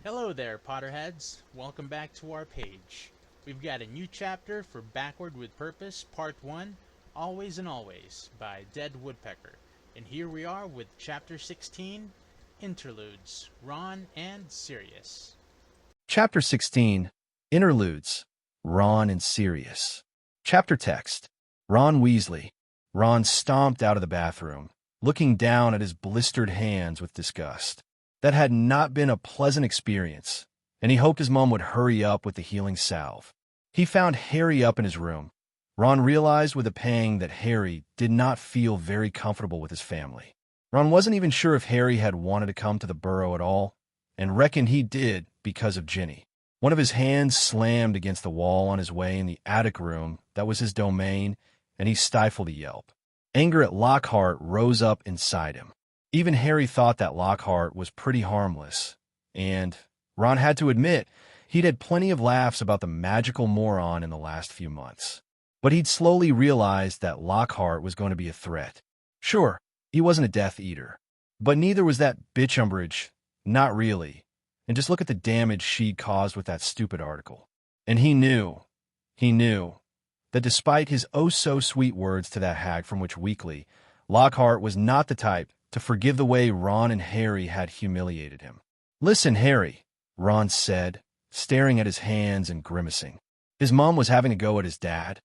Hello there, Potterheads. Welcome back to our page. We've got a new chapter for Backward with Purpose, Part 1, Always and Always, by Dead Woodpecker. And here we are with Chapter 16, Interludes, Ron and Sirius. Chapter 16, Interludes, Ron and Sirius. Chapter text, Ron Weasley. Ron stomped out of the bathroom, looking down at his blistered hands with disgust. That had not been a pleasant experience, and he hoped his mom would hurry up with the healing salve. He found Harry up in his room. Ron realized with a pang that Harry did not feel very comfortable with his family. Ron wasn't even sure if Harry had wanted to come to the burrow at all, and reckoned he did because of Ginny. One of his hands slammed against the wall on his way in the attic room that was his domain, and he stifled a yelp. Anger at Lockhart rose up inside him. Even Harry thought that Lockhart was pretty harmless, and Ron had to admit he'd had plenty of laughs about the magical moron in the last few months. But he'd slowly realized that Lockhart was going to be a threat. Sure, he wasn't a Death Eater, but neither was that bitch Umbridge. Not really. And just look at the damage she'd caused with that stupid article. And he knew that despite his oh-so-sweet words to that hag from Witch Weekly, Lockhart was not the type to forgive the way Ron and Harry had humiliated him. "Listen, Harry," Ron said, staring at his hands and grimacing. His mom was having a go at his dad,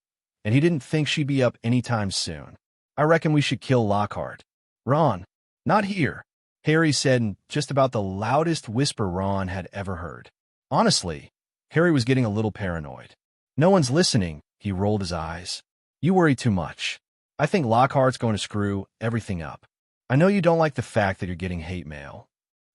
and he didn't think she'd be up anytime soon. "I reckon we should kill Lockhart." "Ron, not here," Harry said in just about the loudest whisper Ron had ever heard. Honestly, Harry was getting a little paranoid. "No one's listening," he rolled his eyes. "You worry too much. I think Lockhart's going to screw everything up. I know you don't like the fact that you're getting hate mail."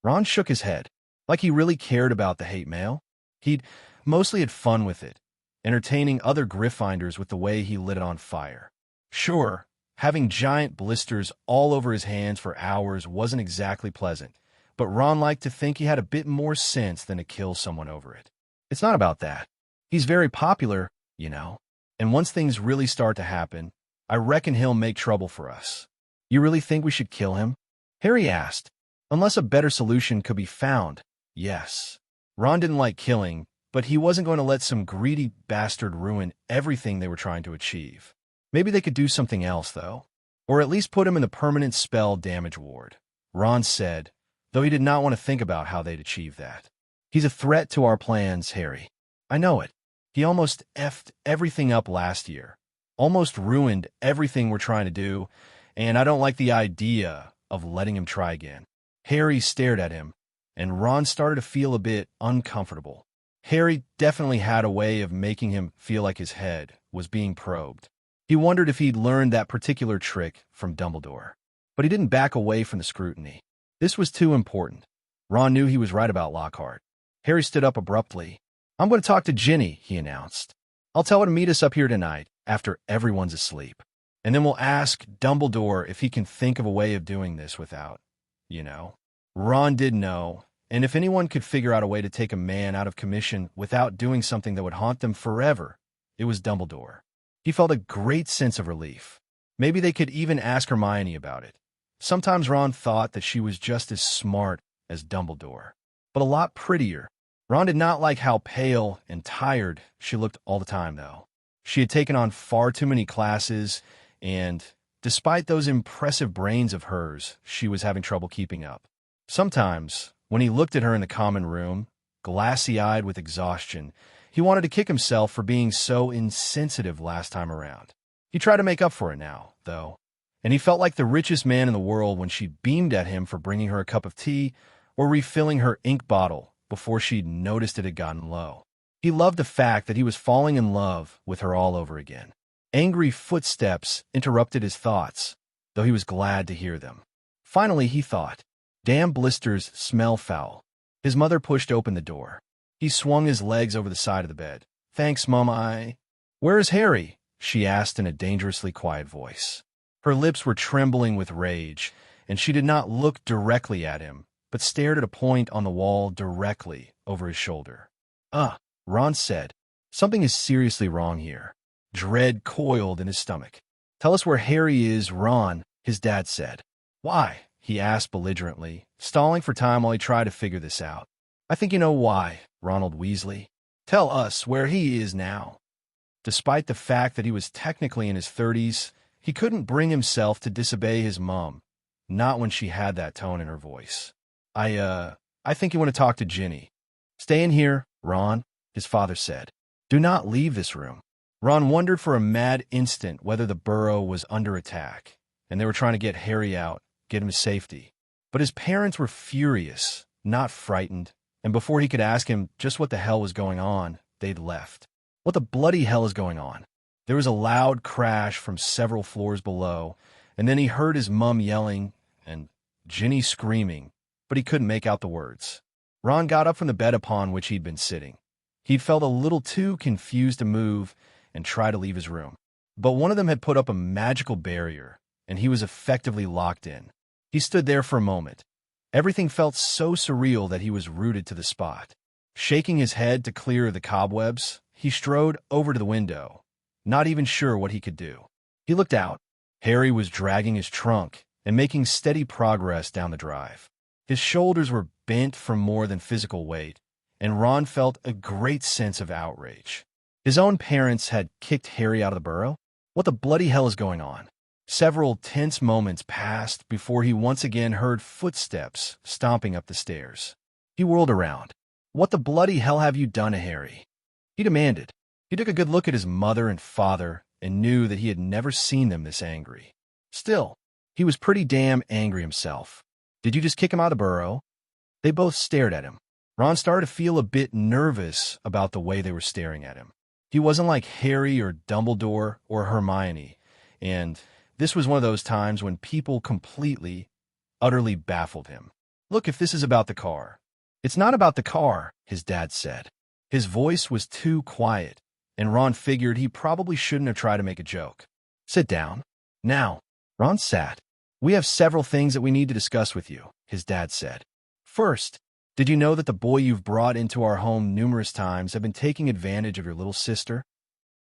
Ron shook his head, like he really cared about the hate mail. He'd mostly had fun with it, entertaining other Gryffindors with the way he lit it on fire. Sure, having giant blisters all over his hands for hours wasn't exactly pleasant, but Ron liked to think he had a bit more sense than to kill someone over it. It's not about that. He's very popular, you know, and once things really start to happen, I reckon he'll make trouble for us. "You really think we should kill him?" Harry asked. Unless a better solution could be found, yes. Ron didn't like killing, but he wasn't going to let some greedy bastard ruin everything they were trying to achieve. Maybe they could do something else, though. Or at least put him in the permanent spell damage ward, Ron said, though he did not want to think about how they'd achieve that. "He's a threat to our plans, Harry. I know it. He almost effed everything up last year. Almost ruined everything we're trying to do, and I don't like the idea of letting him try again." Harry stared at him, and Ron started to feel a bit uncomfortable. Harry definitely had a way of making him feel like his head was being probed. He wondered if he'd learned that particular trick from Dumbledore. But he didn't back away from the scrutiny. This was too important. Ron knew he was right about Lockhart. Harry stood up abruptly. "I'm going to talk to Ginny," he announced. "I'll tell her to meet us up here tonight, after everyone's asleep. And then we'll ask Dumbledore if he can think of a way of doing this without, you know." Ron did know, and if anyone could figure out a way to take a man out of commission without doing something that would haunt them forever, it was Dumbledore. He felt a great sense of relief. Maybe they could even ask Hermione about it. Sometimes Ron thought that she was just as smart as Dumbledore, but a lot prettier. Ron did not like how pale and tired she looked all the time, though. She had taken on far too many classes, and despite those impressive brains of hers, she was having trouble keeping up. Sometimes, when he looked at her in the common room, glassy-eyed with exhaustion, he wanted to kick himself for being so insensitive last time around. He tried to make up for it now, though, and he felt like the richest man in the world when she beamed at him for bringing her a cup of tea or refilling her ink bottle before she'd noticed it had gotten low. He loved the fact that he was falling in love with her all over again. Angry footsteps interrupted his thoughts, though he was glad to hear them. Finally, he thought, "Damn blisters smell foul." His mother pushed open the door. He swung his legs over the side of the bed. "Thanks, Mom, "Where is Harry?" she asked in a dangerously quiet voice. Her lips were trembling with rage, and she did not look directly at him, but stared at a point on the wall directly over his shoulder. Ron said, "Something is seriously wrong here." Dread coiled in his stomach. "Tell us where Harry is, Ron," his dad said. "Why?" he asked belligerently, stalling for time while he tried to figure this out. I think you know why, Ronald Weasley. Tell us where he is now. Despite the fact that he was technically in his 30s, he couldn't bring himself to disobey his mom, not when she had that tone in her voice. I think you want to talk to Ginny. Stay in here, Ron, his father said. Do not leave this room. Ron wondered for a mad instant whether the burrow was under attack, and they were trying to get Harry out, get him to safety. But his parents were furious, not frightened, and before he could ask him just what the hell was going on, they'd left. What the bloody hell is going on? There was a loud crash from several floors below, and then he heard his mum yelling and Ginny screaming, but he couldn't make out the words. Ron got up from the bed upon which he'd been sitting. He'd felt a little too confused to move and try to leave his room. But one of them had put up a magical barrier, and he was effectively locked in. He stood there for a moment. Everything felt so surreal that he was rooted to the spot. Shaking his head to clear the cobwebs, he strode over to the window, not even sure what he could do. He looked out. Harry was dragging his trunk and making steady progress down the drive. His shoulders were bent from more than physical weight, and Ron felt a great sense of outrage. His own parents had kicked Harry out of the burrow? What the bloody hell is going on? Several tense moments passed before he once again heard footsteps stomping up the stairs. He whirled around. What the bloody hell have you done to Harry? He demanded. He took a good look at his mother and father and knew that he had never seen them this angry. Still, he was pretty damn angry himself. Did you just kick him out of the burrow? They both stared at him. Ron started to feel a bit nervous about the way they were staring at him. He wasn't like Harry or Dumbledore or Hermione, and this was one of those times when people completely, utterly baffled him. Look, if this is about the car. It's not about the car, his dad said. His voice was too quiet, and Ron figured he probably shouldn't have tried to make a joke. Sit down. Now. Ron sat. We have several things that we need to discuss with you, his dad said. First, did you know that the boy you've brought into our home numerous times have been taking advantage of your little sister?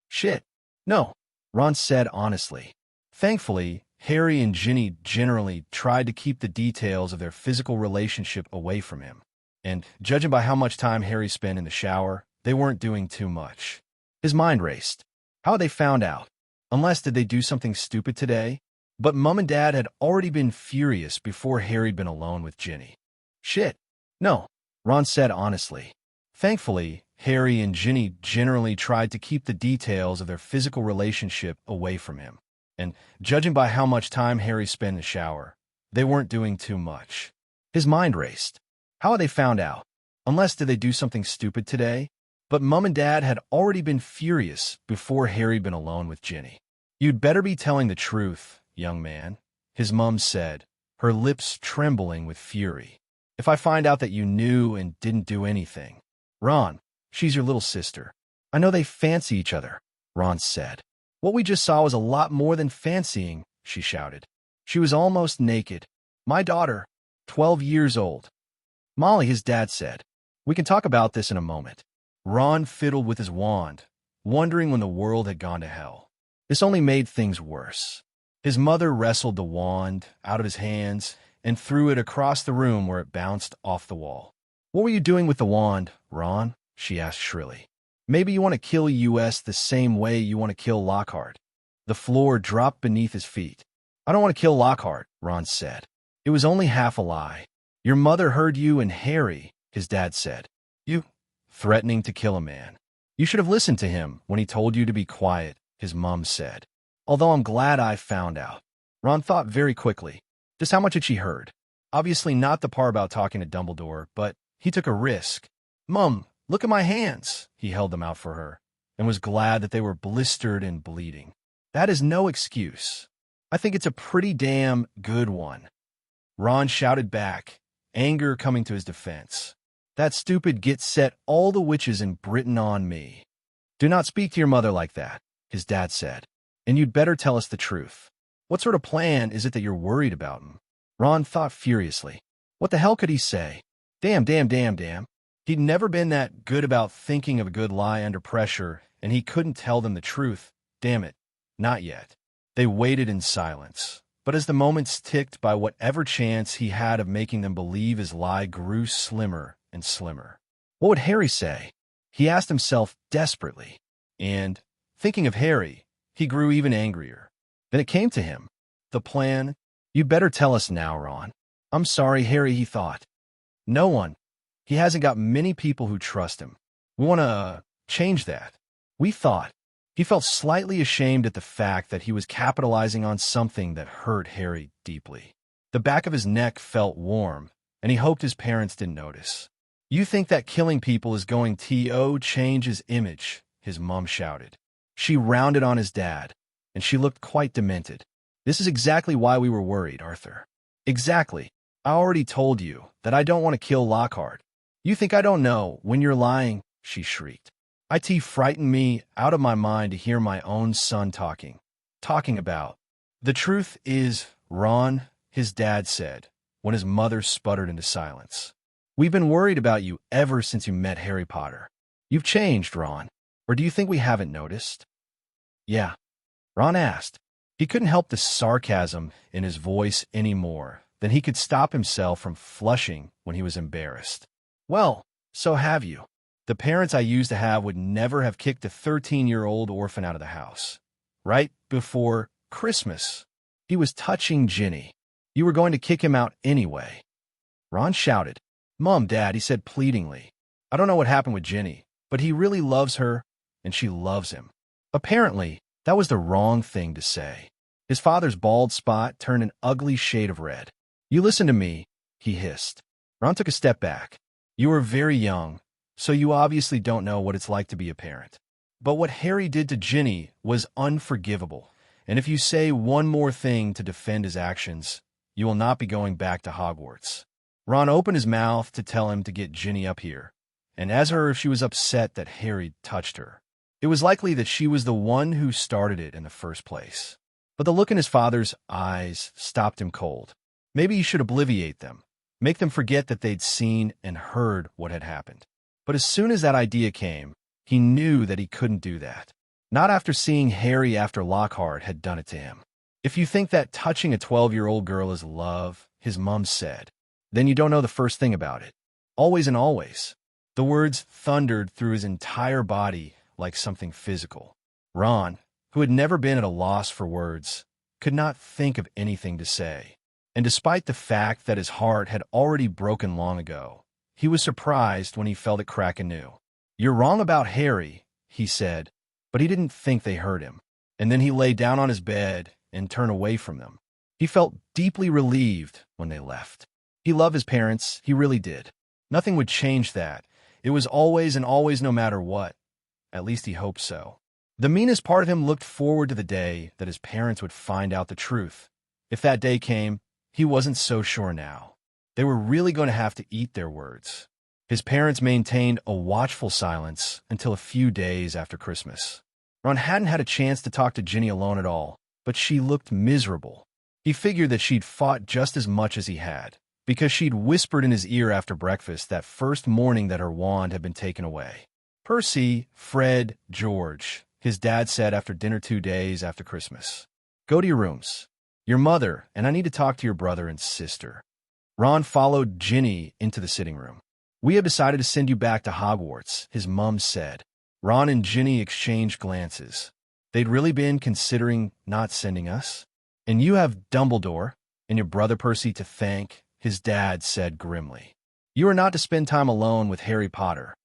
Shit. No, Ron said honestly. Thankfully, Harry and Ginny generally tried to keep the details of their physical relationship away from him. And judging by how much time Harry spent in the shower, they weren't doing too much. His mind raced. How had they found out? Unless did they do something stupid today? But Mum and Dad had already been furious before Harry'd been alone with Ginny. Shit. No, Ron said honestly. Thankfully, Harry and Ginny generally tried to keep the details of their physical relationship away from him. And judging by how much time Harry spent in the shower, they weren't doing too much. His mind raced. How had they found out? Unless did they do something stupid today? But Mum and Dad had already been furious before Harry'd been alone with Ginny. You'd better be telling the truth, young man, his mum said, her lips trembling with fury. If I find out that you knew and didn't do anything. Ron, she's your little sister. I know they fancy each other, Ron said. What we just saw was a lot more than fancying, she shouted. She was almost naked. My daughter, 12 years old. Molly, his dad said. We can talk about this in a moment. Ron fiddled with his wand, wondering when the world had gone to hell. This only made things worse. His mother wrestled the wand out of his hands and threw it across the room where it bounced off the wall. What were you doing with the wand, Ron? She asked shrilly. Maybe you want to kill US the same way you want to kill Lockhart. The floor dropped beneath his feet. I don't want to kill Lockhart, Ron said. It was only half a lie. Your mother heard you and Harry, his dad said. You threatening to kill a man. You should have listened to him when he told you to be quiet, his mum said. Although I'm glad I found out. Ron thought very quickly. Just how much had she heard? Obviously not the part about talking to Dumbledore, but he took a risk. Mum, look at my hands. He held them out for her, and was glad that they were blistered and bleeding. That is no excuse. I think it's a pretty damn good one. Ron shouted back, anger coming to his defense. That stupid git set all the witches in Britain on me. Do not speak to your mother like that, his dad said. And you'd better tell us the truth. What sort of plan is it that you're worried about him? Ron thought furiously. What the hell could he say? Damn. He'd never been that good about thinking of a good lie under pressure, and he couldn't tell them the truth. Damn it. Not yet. They waited in silence. But as the moments ticked by, whatever chance he had of making them believe his lie grew slimmer and slimmer. What would Harry say? He asked himself desperately. And, thinking of Harry, he grew even angrier. Then it came to him. The plan. You better tell us now, Ron. I'm sorry, Harry, he thought. No one. He hasn't got many people who trust him. We want to change that. We thought. He felt slightly ashamed at the fact that he was capitalizing on something that hurt Harry deeply. The back of his neck felt warm, and he hoped his parents didn't notice. You think that killing people is going to change his image, his mom shouted. She rounded on his dad, and she looked quite demented. This is exactly why we were worried, Arthur. Exactly. I already told you that I don't want to kill Lockhart. You think I don't know when you're lying, she shrieked. It frightened me out of my mind to hear my own son talking about. The truth is, Ron, his dad said, when his mother sputtered into silence. We've been worried about you ever since you met Harry Potter. You've changed, Ron. Or do you think we haven't noticed? Yeah, Ron asked. He couldn't help the sarcasm in his voice any more than he could stop himself from flushing when he was embarrassed. Well, so have you. The parents I used to have would never have kicked a 13-year-old orphan out of the house. Right before Christmas. He was touching Ginny. You were going to kick him out anyway. Ron shouted. Mom, Dad, he said pleadingly. I don't know what happened with Ginny, but he really loves her, and she loves him. Apparently, that was the wrong thing to say. His father's bald spot turned an ugly shade of red. You listen to me, he hissed. Ron took a step back. You are very young, so you obviously don't know what it's like to be a parent. But what Harry did to Ginny was unforgivable, and if you say one more thing to defend his actions, you will not be going back to Hogwarts. Ron opened his mouth to tell him to get Ginny up here, and asked her if she was upset that Harry touched her. It was likely that she was the one who started it in the first place. But the look in his father's eyes stopped him cold. Maybe he should obliviate them, make them forget that they'd seen and heard what had happened. But as soon as that idea came, he knew that he couldn't do that. Not after seeing Harry after Lockhart had done it to him. If you think that touching a 12-year-old girl is love, his mom said, then you don't know the first thing about it. Always and always. The words thundered through his entire body like something physical. Ron, who had never been at a loss for words, could not think of anything to say. And despite the fact that his heart had already broken long ago, he was surprised when he felt it crack anew. You're wrong about Harry, he said, but he didn't think they heard him. And then he lay down on his bed and turned away from them. He felt deeply relieved when they left. He loved his parents, he really did. Nothing would change that. It was always and always no matter what. At least he hoped so. The meanest part of him looked forward to the day that his parents would find out the truth. If that day came, he wasn't so sure now. They were really going to have to eat their words. His parents maintained a watchful silence until a few days after Christmas. Ron hadn't had a chance to talk to Ginny alone at all, but she looked miserable. He figured that she'd fought just as much as he had, because she'd whispered in his ear after breakfast that first morning that her wand had been taken away. Percy, Fred, George, his dad said after dinner 2 days after Christmas. Go to your rooms. Your mother, and I need to talk to your brother and sister. Ron followed Ginny into the sitting room. We have decided to send you back to Hogwarts, his mom said. Ron and Ginny exchanged glances. They'd really been considering not sending us. And you have Dumbledore and your brother Percy to thank, his dad said grimly. You are not to spend time alone with Harry Potter,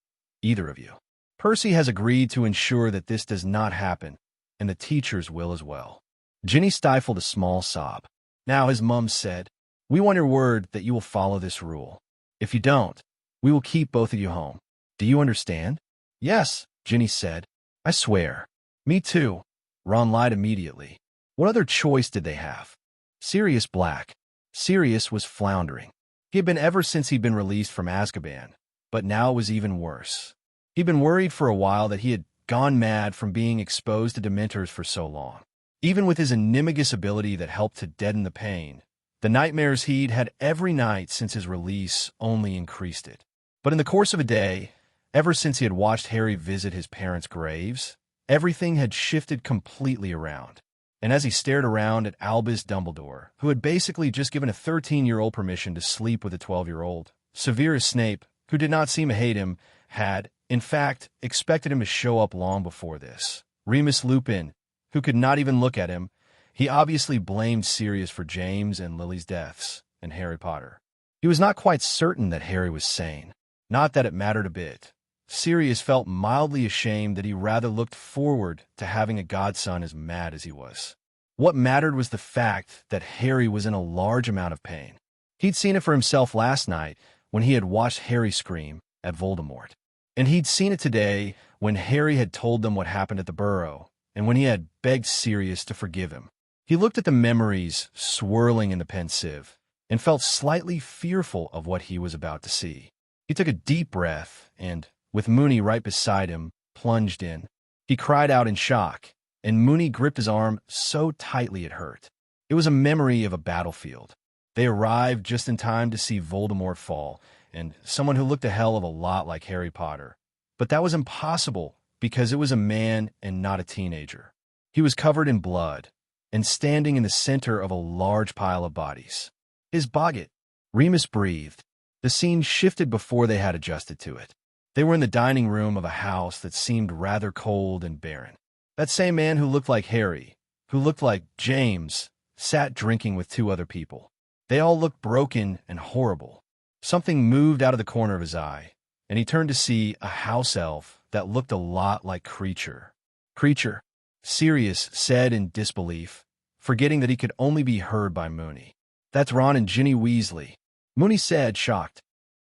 either of you. Percy has agreed to ensure that this does not happen, and the teachers will as well. Ginny stifled a small sob. Now, his mom said, we want your word that you will follow this rule. If you don't, we will keep both of you home. Do you understand? Yes, Ginny said. I swear. Me too. Ron lied immediately. What other choice did they have? Sirius Black. Sirius was floundering. He had been ever since he'd been released from Azkaban, but now it was even worse. He'd been worried for a while that he had gone mad from being exposed to Dementors for so long. Even with his animagus ability that helped to deaden the pain, the nightmares he'd had every night since his release only increased it. But in the course of a day, ever since he had watched Harry visit his parents' graves, everything had shifted completely around. And as he stared around at Albus Dumbledore, who had basically just given a 13-year-old permission to sleep with a 12-year-old, Severus Snape, who did not seem to hate him, had, in fact, expected him to show up long before this. Remus Lupin, who could not even look at him, he obviously blamed Sirius for James and Lily's deaths and Harry Potter. He was not quite certain that Harry was sane. Not that it mattered a bit. Sirius felt mildly ashamed that he rather looked forward to having a godson as mad as he was. What mattered was the fact that Harry was in a large amount of pain. He'd seen it for himself last night when he had watched Harry scream at Voldemort. And he'd seen it today when Harry had told them what happened at the Burrow and when he had begged Sirius to forgive him. He looked at the memories swirling in the pensieve and felt slightly fearful of what he was about to see. He took a deep breath and, with Moony right beside him, plunged in. He cried out in shock, and Moony gripped his arm so tightly it hurt. It was a memory of a battlefield. They arrived just in time to see Voldemort fall, and someone who looked a hell of a lot like Harry Potter. But that was impossible because it was a man and not a teenager. He was covered in blood and standing in the center of a large pile of bodies. His boggart. Remus breathed. The scene shifted before they had adjusted to it. They were in the dining room of a house that seemed rather cold and barren. That same man who looked like Harry, who looked like James, sat drinking with two other people. They all looked broken and horrible. Something moved out of the corner of his eye, and he turned to see a house elf that looked a lot like Creature. Creature, Sirius said in disbelief, forgetting that he could only be heard by Moony. That's Ron and Ginny Weasley. Moony said, shocked.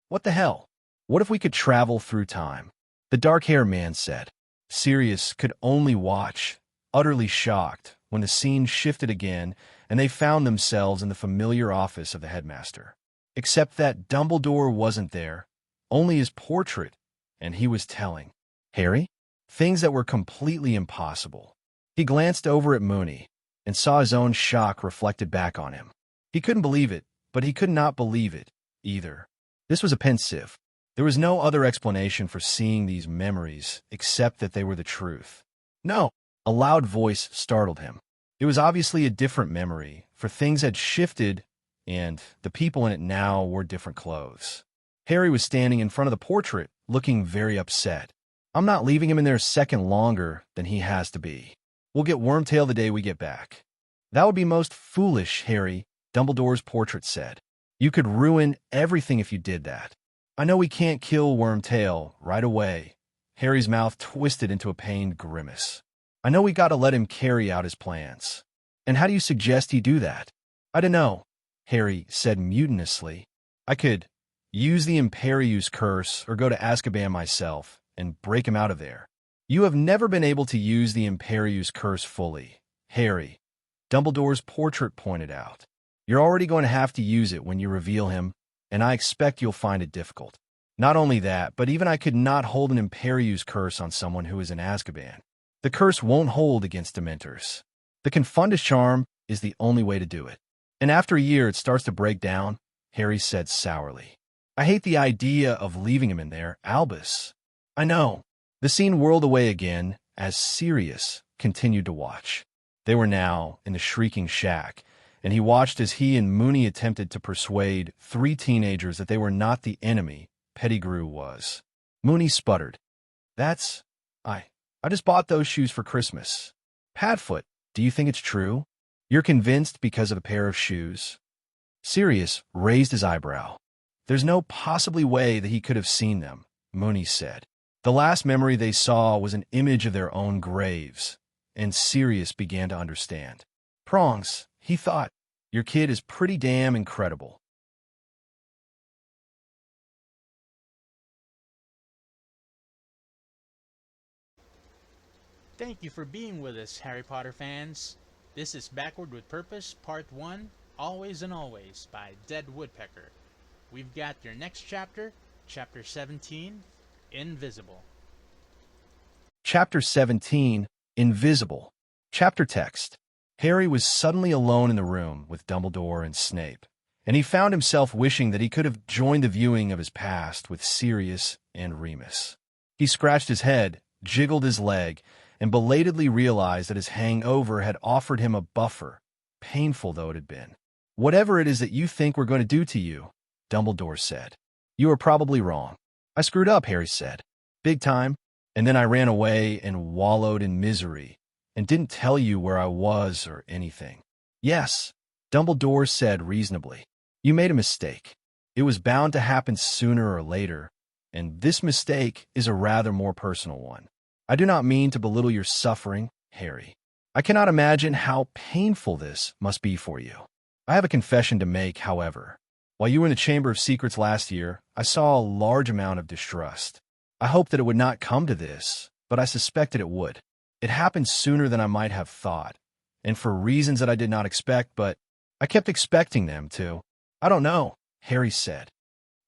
What the hell? What if we could travel through time? The dark-haired man said. Sirius could only watch, utterly shocked, when the scene shifted again and they found themselves in the familiar office of the headmaster. Except that Dumbledore wasn't there, only his portrait, and he was telling Harry things that were completely impossible. He glanced over at Moony and saw his own shock reflected back on him. He couldn't believe it, but he could not believe it either. This was a pensieve. There was no other explanation for seeing these memories except that they were the truth. No, a loud voice startled him. It was obviously a different memory, for things had shifted and the people in it now wore different clothes. Harry was standing in front of the portrait, looking very upset. I'm not leaving him in there a second longer than he has to be. We'll get Wormtail the day we get back. That would be most foolish, Harry, Dumbledore's portrait said. You could ruin everything if you did that. I know we can't kill Wormtail right away. Harry's mouth twisted into a pained grimace. I know we gotta let him carry out his plans. And how do you suggest he do that? I don't know, Harry said mutinously. I could use the Imperius curse or go to Azkaban myself and break him out of there. You have never been able to use the Imperius curse fully, Harry, Dumbledore's portrait pointed out. You're already going to have to use it when you reveal him, and I expect you'll find it difficult. Not only that, but even I could not hold an Imperius curse on someone who is in Azkaban. The curse won't hold against Dementors. The Confundus charm is the only way to do it. And after a year it starts to break down, Harry said sourly. I hate the idea of leaving him in there, Albus. I know. The scene whirled away again as Sirius continued to watch. They were now in the Shrieking Shack, and he watched as he and Moony attempted to persuade three teenagers that they were not the enemy Pettigrew was. Moony sputtered. I just bought those shoes for Christmas. Padfoot, do you think it's true? You're convinced because of a pair of shoes? Sirius raised his eyebrow. There's no possibly way that he could have seen them, Moony said. The last memory they saw was an image of their own graves, and Sirius began to understand. Prongs, he thought, your kid is pretty damn incredible. Thank you for being with us, Harry Potter fans. This is Backward with Purpose, Part 1, Always and Always, by Dead Woodpecker. We've got your next chapter, Chapter 17, Invisible. Chapter 17, Invisible. Chapter text. Harry was suddenly alone in the room with Dumbledore and Snape, and he found himself wishing that he could have joined the viewing of his past with Sirius and Remus. He scratched his head, jiggled his leg, and belatedly realized that his hangover had offered him a buffer, painful though it had been. Whatever it is that you think we're going to do to you, Dumbledore said. You are probably wrong. I screwed up, Harry said. Big time. And then I ran away and wallowed in misery and didn't tell you where I was or anything. Yes, Dumbledore said reasonably. You made a mistake. It was bound to happen sooner or later, and this mistake is a rather more personal one. I do not mean to belittle your suffering, Harry. I cannot imagine how painful this must be for you. I have a confession to make, however. While you were in the Chamber of Secrets last year, I saw a large amount of distrust. I hoped that it would not come to this, but I suspected it would. It happened sooner than I might have thought, and for reasons that I did not expect, but I kept expecting them to. I don't know, Harry said.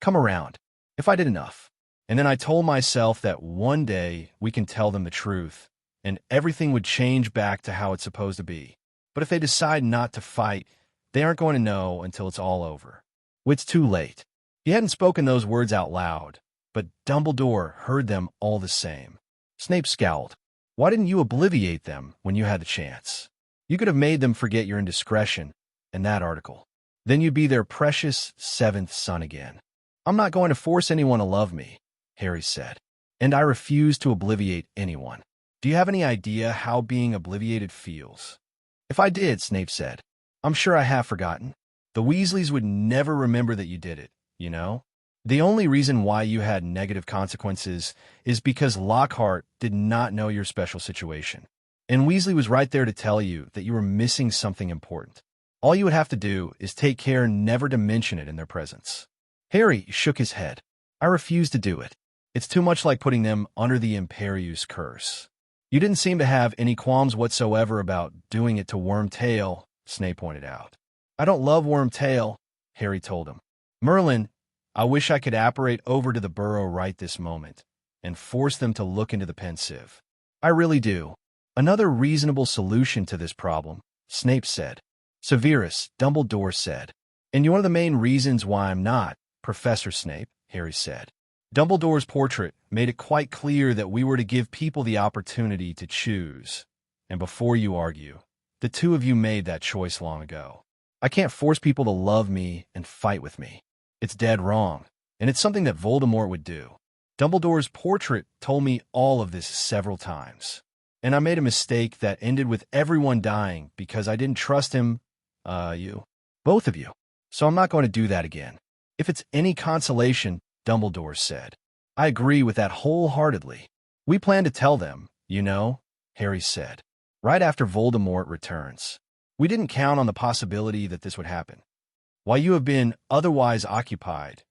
Come around, if I did enough. And then I told myself that one day we can tell them the truth, and everything would change back to how it's supposed to be. But if they decide not to fight, they aren't going to know until it's all over. It's too late. He hadn't spoken those words out loud, but Dumbledore heard them all the same. Snape scowled. Why didn't you obliviate them when you had the chance? You could have made them forget your indiscretion and that article. Then you'd be their precious seventh son again. I'm not going to force anyone to love me, Harry said, and I refuse to obliviate anyone. Do you have any idea how being obliviated feels? If I did, Snape said, I'm sure I have forgotten. The Weasleys would never remember that you did it, you know? The only reason why you had negative consequences is because Lockhart did not know your special situation. And Weasley was right there to tell you that you were missing something important. All you would have to do is take care never to mention it in their presence. Harry shook his head. I refuse to do it. It's too much like putting them under the Imperius curse. You didn't seem to have any qualms whatsoever about doing it to Wormtail, Snape pointed out. I don't love Wormtail, Harry told him. Merlin, I wish I could apparate over to the burrow right this moment and force them to look into the pensieve. I really do. Another reasonable solution to this problem, Snape said. Severus, Dumbledore said. And you're one of the main reasons why I'm not, Professor Snape, Harry said. Dumbledore's portrait made it quite clear that we were to give people the opportunity to choose. And before you argue, the two of you made that choice long ago. I can't force people to love me and fight with me. It's dead wrong, and it's something that Voldemort would do. Dumbledore's portrait told me all of this several times. And I made a mistake that ended with everyone dying because I didn't trust him, you. Both of you. So I'm not going to do that again. If it's any consolation, Dumbledore said. I agree with that wholeheartedly. We plan to tell them, you know, Harry said, right after Voldemort returns. We didn't count on the possibility that this would happen. While you have been otherwise occupied,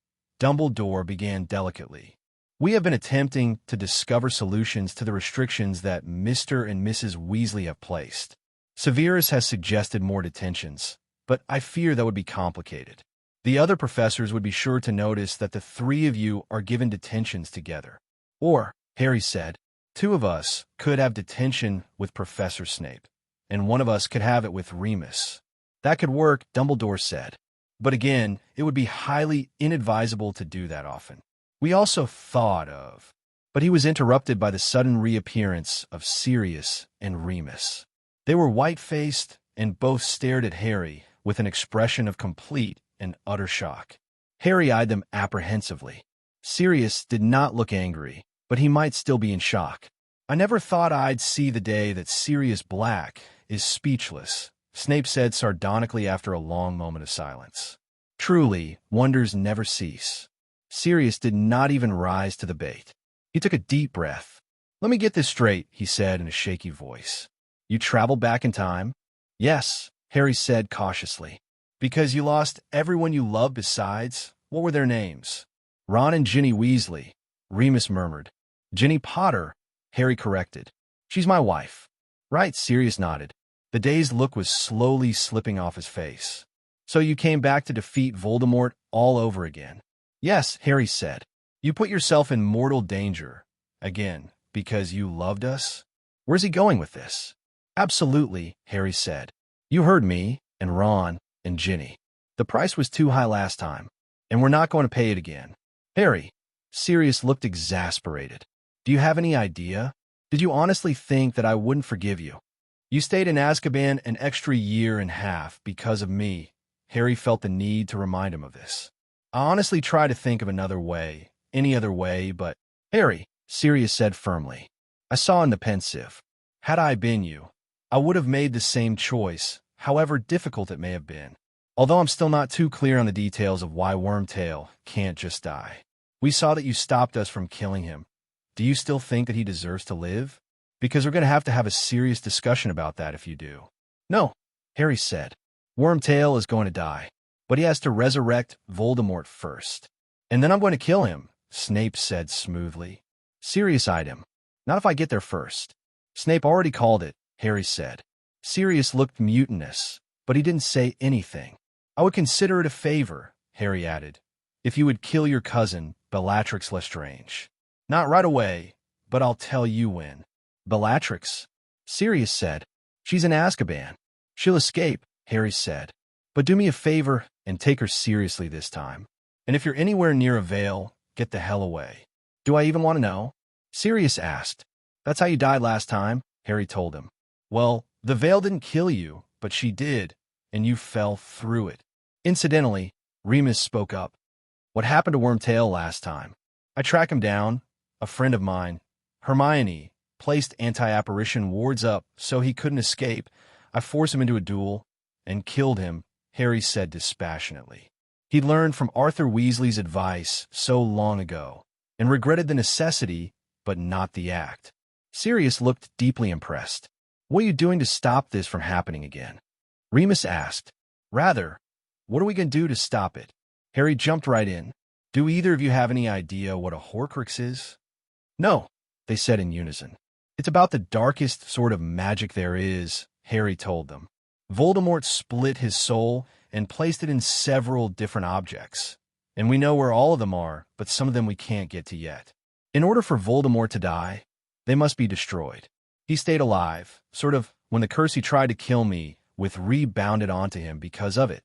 Dumbledore began delicately. We have been attempting to discover solutions to the restrictions that Mr. and Mrs. Weasley have placed. Severus has suggested more detentions, but I fear that would be complicated. The other professors would be sure to notice that the three of you are given detentions together. Or, Harry said, two of us could have detention with Professor Snape, and one of us could have it with Remus. That could work, Dumbledore said. But again, it would be highly inadvisable to do that often. We also thought of... But he was interrupted by the sudden reappearance of Sirius and Remus. They were white-faced and both stared at Harry with an expression of complete and utter shock. Harry eyed them apprehensively. Sirius did not look angry, but he might still be in shock. I never thought I'd see the day that Sirius Black is speechless, Snape said sardonically after a long moment of silence. Truly, wonders never cease. Sirius did not even rise to the bait. He took a deep breath. Let me get this straight, he said in a shaky voice. You traveled back in time? Yes, Harry said cautiously. Because you lost everyone you loved besides? What were their names? Ron and Ginny Weasley, Remus murmured. Ginny Potter, Harry corrected. She's my wife. Right, Sirius nodded. The dazed look was slowly slipping off his face. So you came back to defeat Voldemort all over again? Yes, Harry said. You put yourself in mortal danger. Again, because you loved us? Where's he going with this? Absolutely, Harry said. You heard me, and Ron, and Ginny. The price was too high last time, and we're not going to pay it again. Harry, Sirius looked exasperated. Do you have any idea? Did you honestly think that I wouldn't forgive you? You stayed in Azkaban an extra year and a half because of me. Harry felt the need to remind him of this. I honestly tried to think of another way, any other way, but... Harry, Sirius said firmly. I saw in the pensive. Had I been you, I would have made the same choice, however difficult it may have been. Although I'm still not too clear on the details of why Wormtail can't just die. We saw that you stopped us from killing him. Do you still think that he deserves to live? Because we're going to have a serious discussion about that if you do. No, Harry said. Wormtail is going to die, but he has to resurrect Voldemort first. And then I'm going to kill him, Snape said smoothly. Sirius eyed him. Not if I get there first. Snape already called it, Harry said. Sirius looked mutinous, but he didn't say anything. I would consider it a favor, Harry added, if you would kill your cousin, Bellatrix Lestrange. Not right away, but I'll tell you when. Bellatrix? Sirius said. She's in Azkaban. She'll escape, Harry said. But do me a favor and take her seriously this time. And if you're anywhere near a veil, get the hell away. Do I even want to know? Sirius asked. That's how you died last time, Harry told him. Well, the veil didn't kill you, but she did, and you fell through it. Incidentally, Remus spoke up. What happened to Wormtail last time? I tracked him down. A friend of mine, Hermione, placed anti-apparition wards up so he couldn't escape. I forced him into a duel and killed him, Harry said dispassionately. He'd learned from Arthur Weasley's advice so long ago and regretted the necessity, but not the act. Sirius looked deeply impressed. What are you doing to stop this from happening again? Remus asked. Rather, what are we going to do to stop it? Harry jumped right in. Do either of you have any idea what a Horcrux is? No, they said in unison. It's about the darkest sort of magic there is, Harry told them. Voldemort split his soul and placed it in several different objects. And we know where all of them are, but some of them we can't get to yet. In order for Voldemort to die, they must be destroyed. He stayed alive, sort of when the curse he tried to kill me with rebounded onto him because of it.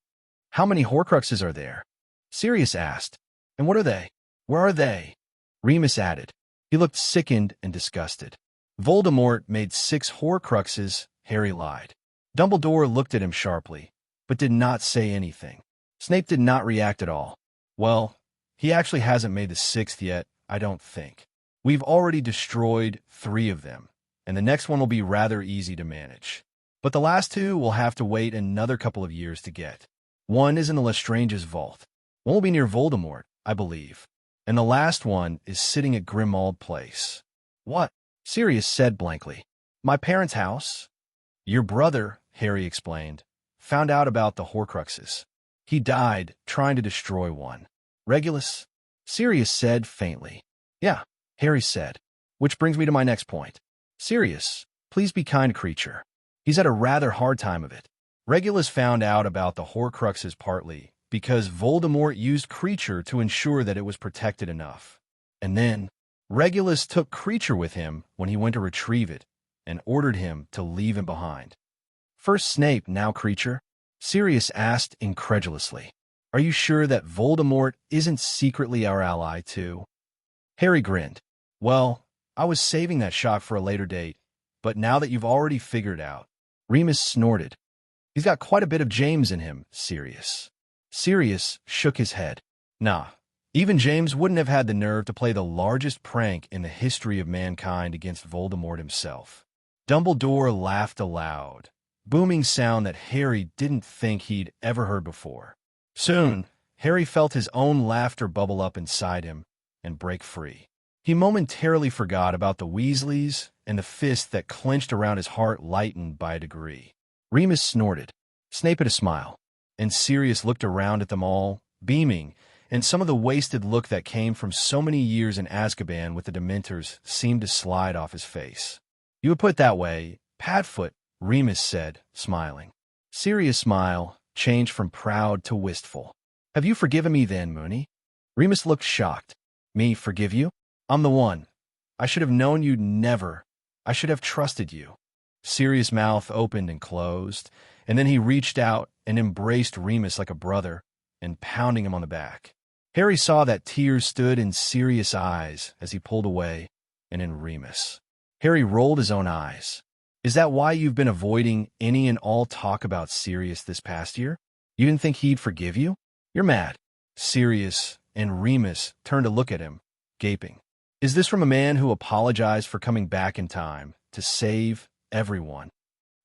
How many Horcruxes are there? Sirius asked. And what are they? Where are they? Remus added. He looked sickened and disgusted. Voldemort made 6 Horcruxes, Harry lied. Dumbledore looked at him sharply, but did not say anything. Snape did not react at all. Well, he actually hasn't made the 6th yet, I don't think. We've already destroyed 3 of them, and the next one will be rather easy to manage. But the last 2 will have to wait another couple of years to get. One is in the Lestrange's vault. One will be near Voldemort, I believe. And the last one is sitting at Grimmauld Place. What? Sirius said blankly. My parents' house? Your brother, Harry explained, found out about the Horcruxes. He died trying to destroy one. Regulus? Sirius said faintly. Yeah, Harry said. Which brings me to my next point. Sirius, please be kind, creature. He's had a rather hard time of it. Regulus found out about the Horcruxes partly because Voldemort used Creature to ensure that it was protected enough. And then, Regulus took Creature with him when he went to retrieve it, and ordered him to leave him behind. First Snape, now Creature? Sirius asked incredulously. Are you sure that Voldemort isn't secretly our ally, too? Harry grinned. Well, I was saving that shot for a later date, but now that you've already figured it out. Remus snorted. He's got quite a bit of James in him, Sirius. Sirius shook his head. Nah, even James wouldn't have had the nerve to play the largest prank in the history of mankind against Voldemort himself. Dumbledore laughed aloud, booming sound that Harry didn't think he'd ever heard before. Soon, Harry felt his own laughter bubble up inside him and break free. He momentarily forgot about the Weasleys, and the fist that clenched around his heart lightened by a degree. Remus snorted. Snape had a smile, and Sirius looked around at them all, beaming, and some of the wasted look that came from so many years in Azkaban with the Dementors seemed to slide off his face. You would put it that way, Padfoot, Remus said, smiling. Sirius' smile changed from proud to wistful. Have you forgiven me then, Moony? Remus looked shocked. Me forgive you? I'm the one. I should have known you'd never. I should have trusted you. Sirius' mouth opened and closed, and then he reached out and embraced Remus like a brother, and pounding him on the back. Harry saw that tears stood in Sirius' eyes as he pulled away, and in Remus. Harry rolled his own eyes. Is that why you've been avoiding any and all talk about Sirius this past year? You didn't think he'd forgive you? You're mad. Sirius and Remus turned to look at him, gaping. Is this from a man who apologized for coming back in time to save everyone?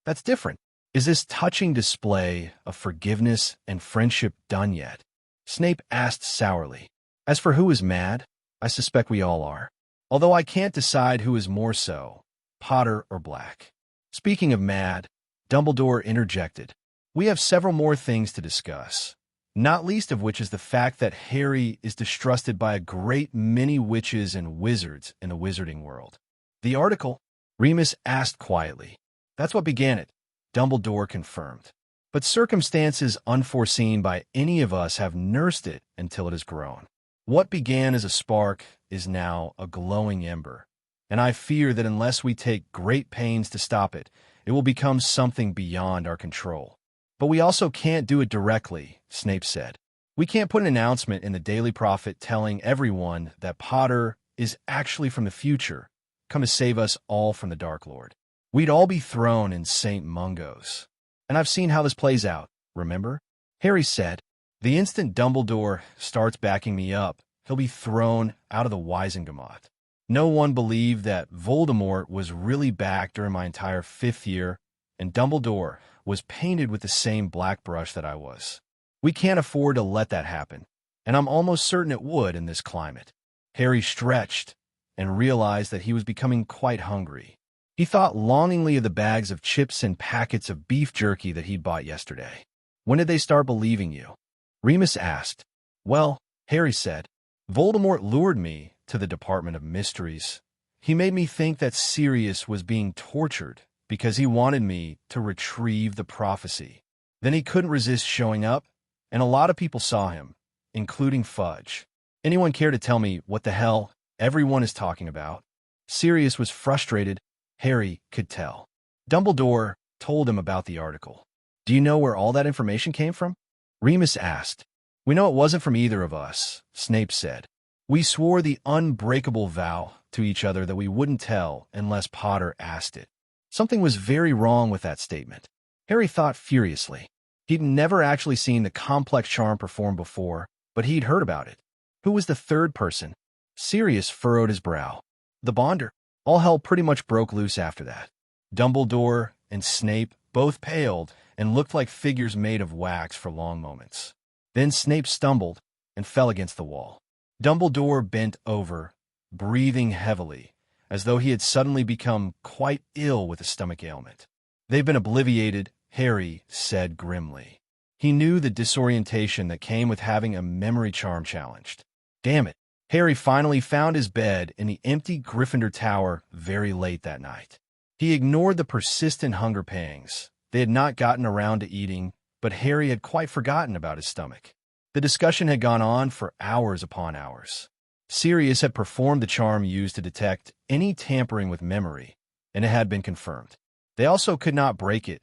That's different. Is this touching display of forgiveness and friendship done yet? Snape asked sourly. As for who is mad, I suspect we all are. Although I can't decide who is more so, Potter or Black. Speaking of mad, Dumbledore interjected. We have several more things to discuss, not least of which is the fact that Harry is distrusted by a great many witches and wizards in the wizarding world. The article? Remus asked quietly. That's what began it, Dumbledore confirmed. But circumstances unforeseen by any of us have nursed it until it has grown. What began as a spark is now a glowing ember, and I fear that unless we take great pains to stop it, it will become something beyond our control. But we also can't do it directly, Snape said. We can't put an announcement in the Daily Prophet telling everyone that Potter is actually from the future, come to save us all from the Dark Lord. We'd all be thrown in St. Mungo's. And I've seen how this plays out, remember? Harry said, the instant Dumbledore starts backing me up, he'll be thrown out of the Wizengamot. No one believed that Voldemort was really back during my entire 5th year, and Dumbledore was painted with the same black brush that I was. We can't afford to let that happen, and I'm almost certain it would in this climate. Harry stretched and realized that he was becoming quite hungry. He thought longingly of the bags of chips and packets of beef jerky that he'd bought yesterday. When did they start believing you? Remus asked. Well, Harry said, Voldemort lured me to the Department of Mysteries. He made me think that Sirius was being tortured because he wanted me to retrieve the prophecy. Then he couldn't resist showing up, and a lot of people saw him, including Fudge. Anyone care to tell me what the hell everyone is talking about? Sirius was frustrated. Harry could tell. Dumbledore told him about the article. Do you know where all that information came from? Remus asked. We know it wasn't from either of us, Snape said. We swore the unbreakable vow to each other that we wouldn't tell unless Potter asked it. Something was very wrong with that statement. Harry thought furiously. He'd never actually seen the complex charm performed before, but he'd heard about it. Who was the third person? Sirius furrowed his brow. The Bonder. All hell pretty much broke loose after that. Dumbledore and Snape both paled and looked like figures made of wax for long moments. Then Snape stumbled and fell against the wall. Dumbledore bent over, breathing heavily, as though he had suddenly become quite ill with a stomach ailment. They've been obliterated, Harry said grimly. He knew the disorientation that came with having a memory charm challenged. Damn it. Harry finally found his bed in the empty Gryffindor Tower very late that night. He ignored the persistent hunger pangs. They had not gotten around to eating, but Harry had quite forgotten about his stomach. The discussion had gone on for hours upon hours. Sirius had performed the charm used to detect any tampering with memory, and it had been confirmed. They also could not break it,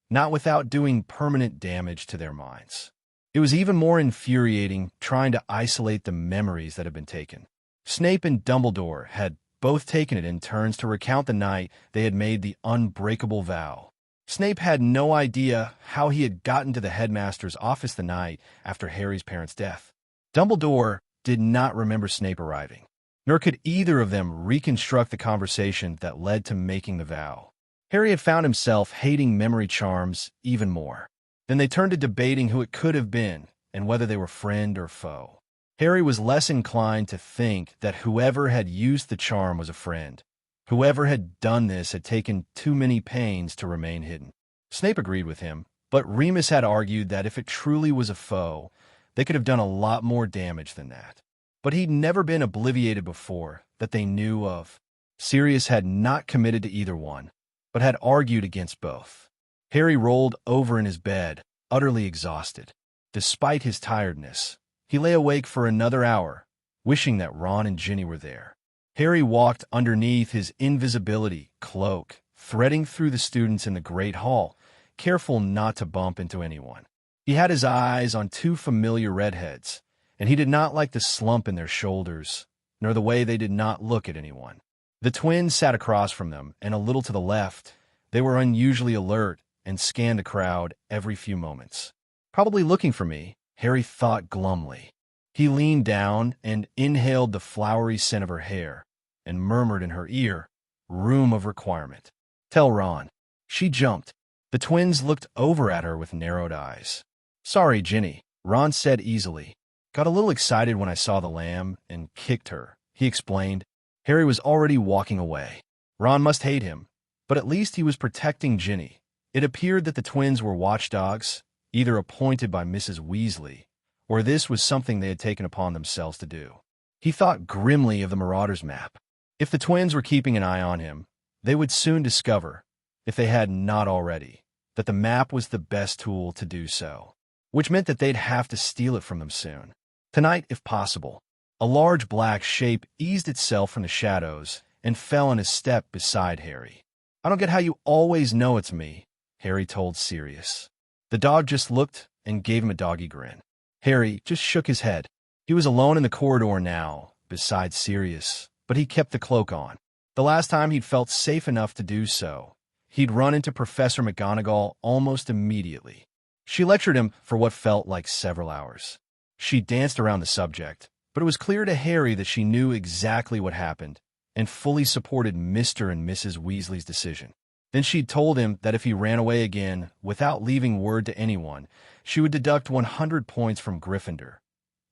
not without doing permanent damage to their minds. It was even more infuriating trying to isolate the memories that had been taken. Snape and Dumbledore had both taken it in turns to recount the night they had made the unbreakable vow. Snape had no idea how he had gotten to the headmaster's office the night after Harry's parents' death. Dumbledore did not remember Snape arriving, nor could either of them reconstruct the conversation that led to making the vow. Harry had found himself hating memory charms even more. Then they turned to debating who it could have been and whether they were friend or foe. Harry was less inclined to think that whoever had used the charm was a friend. Whoever had done this had taken too many pains to remain hidden. Snape agreed with him, but Remus had argued that if it truly was a foe, they could have done a lot more damage than that. But he'd never been obliterated before that they knew of. Sirius had not committed to either one, but had argued against both. Harry rolled over in his bed, utterly exhausted. Despite his tiredness, he lay awake for another hour, wishing that Ron and Ginny were there. Harry walked underneath his invisibility cloak, threading through the students in the Great Hall, careful not to bump into anyone. He had his eyes on two familiar redheads, and he did not like the slump in their shoulders, nor the way they did not look at anyone. The twins sat across from them, and a little to the left. They were unusually alert and scanned the crowd every few moments. Probably looking for me, Harry thought glumly. He leaned down and inhaled the flowery scent of her hair, and murmured in her ear, "Room of requirement. Tell Ron." She jumped. The twins looked over at her with narrowed eyes. "Sorry, Ginny," Ron said easily. "Got a little excited when I saw the lamb and kicked her," he explained. Harry was already walking away. Ron must hate him, but at least he was protecting Ginny. It appeared that the twins were watchdogs, either appointed by Mrs. Weasley, or this was something they had taken upon themselves to do. He thought grimly of the Marauders map. If the twins were keeping an eye on him, they would soon discover, if they had not already, that the map was the best tool to do so, which meant that they'd have to steal it from them soon. Tonight, if possible. A large black shape eased itself from the shadows and fell in a step beside Harry. "I don't get how you always know it's me," Harry told Sirius. The dog just looked and gave him a doggy grin. Harry just shook his head. He was alone in the corridor now, beside Sirius, but he kept the cloak on. The last time he'd felt safe enough to do so, he'd run into Professor McGonagall almost immediately. She lectured him for what felt like several hours. She danced around the subject, but it was clear to Harry that she knew exactly what happened and fully supported Mr. and Mrs. Weasley's decision. Then she'd told him that if he ran away again without leaving word to anyone, she would deduct 100 points from Gryffindor.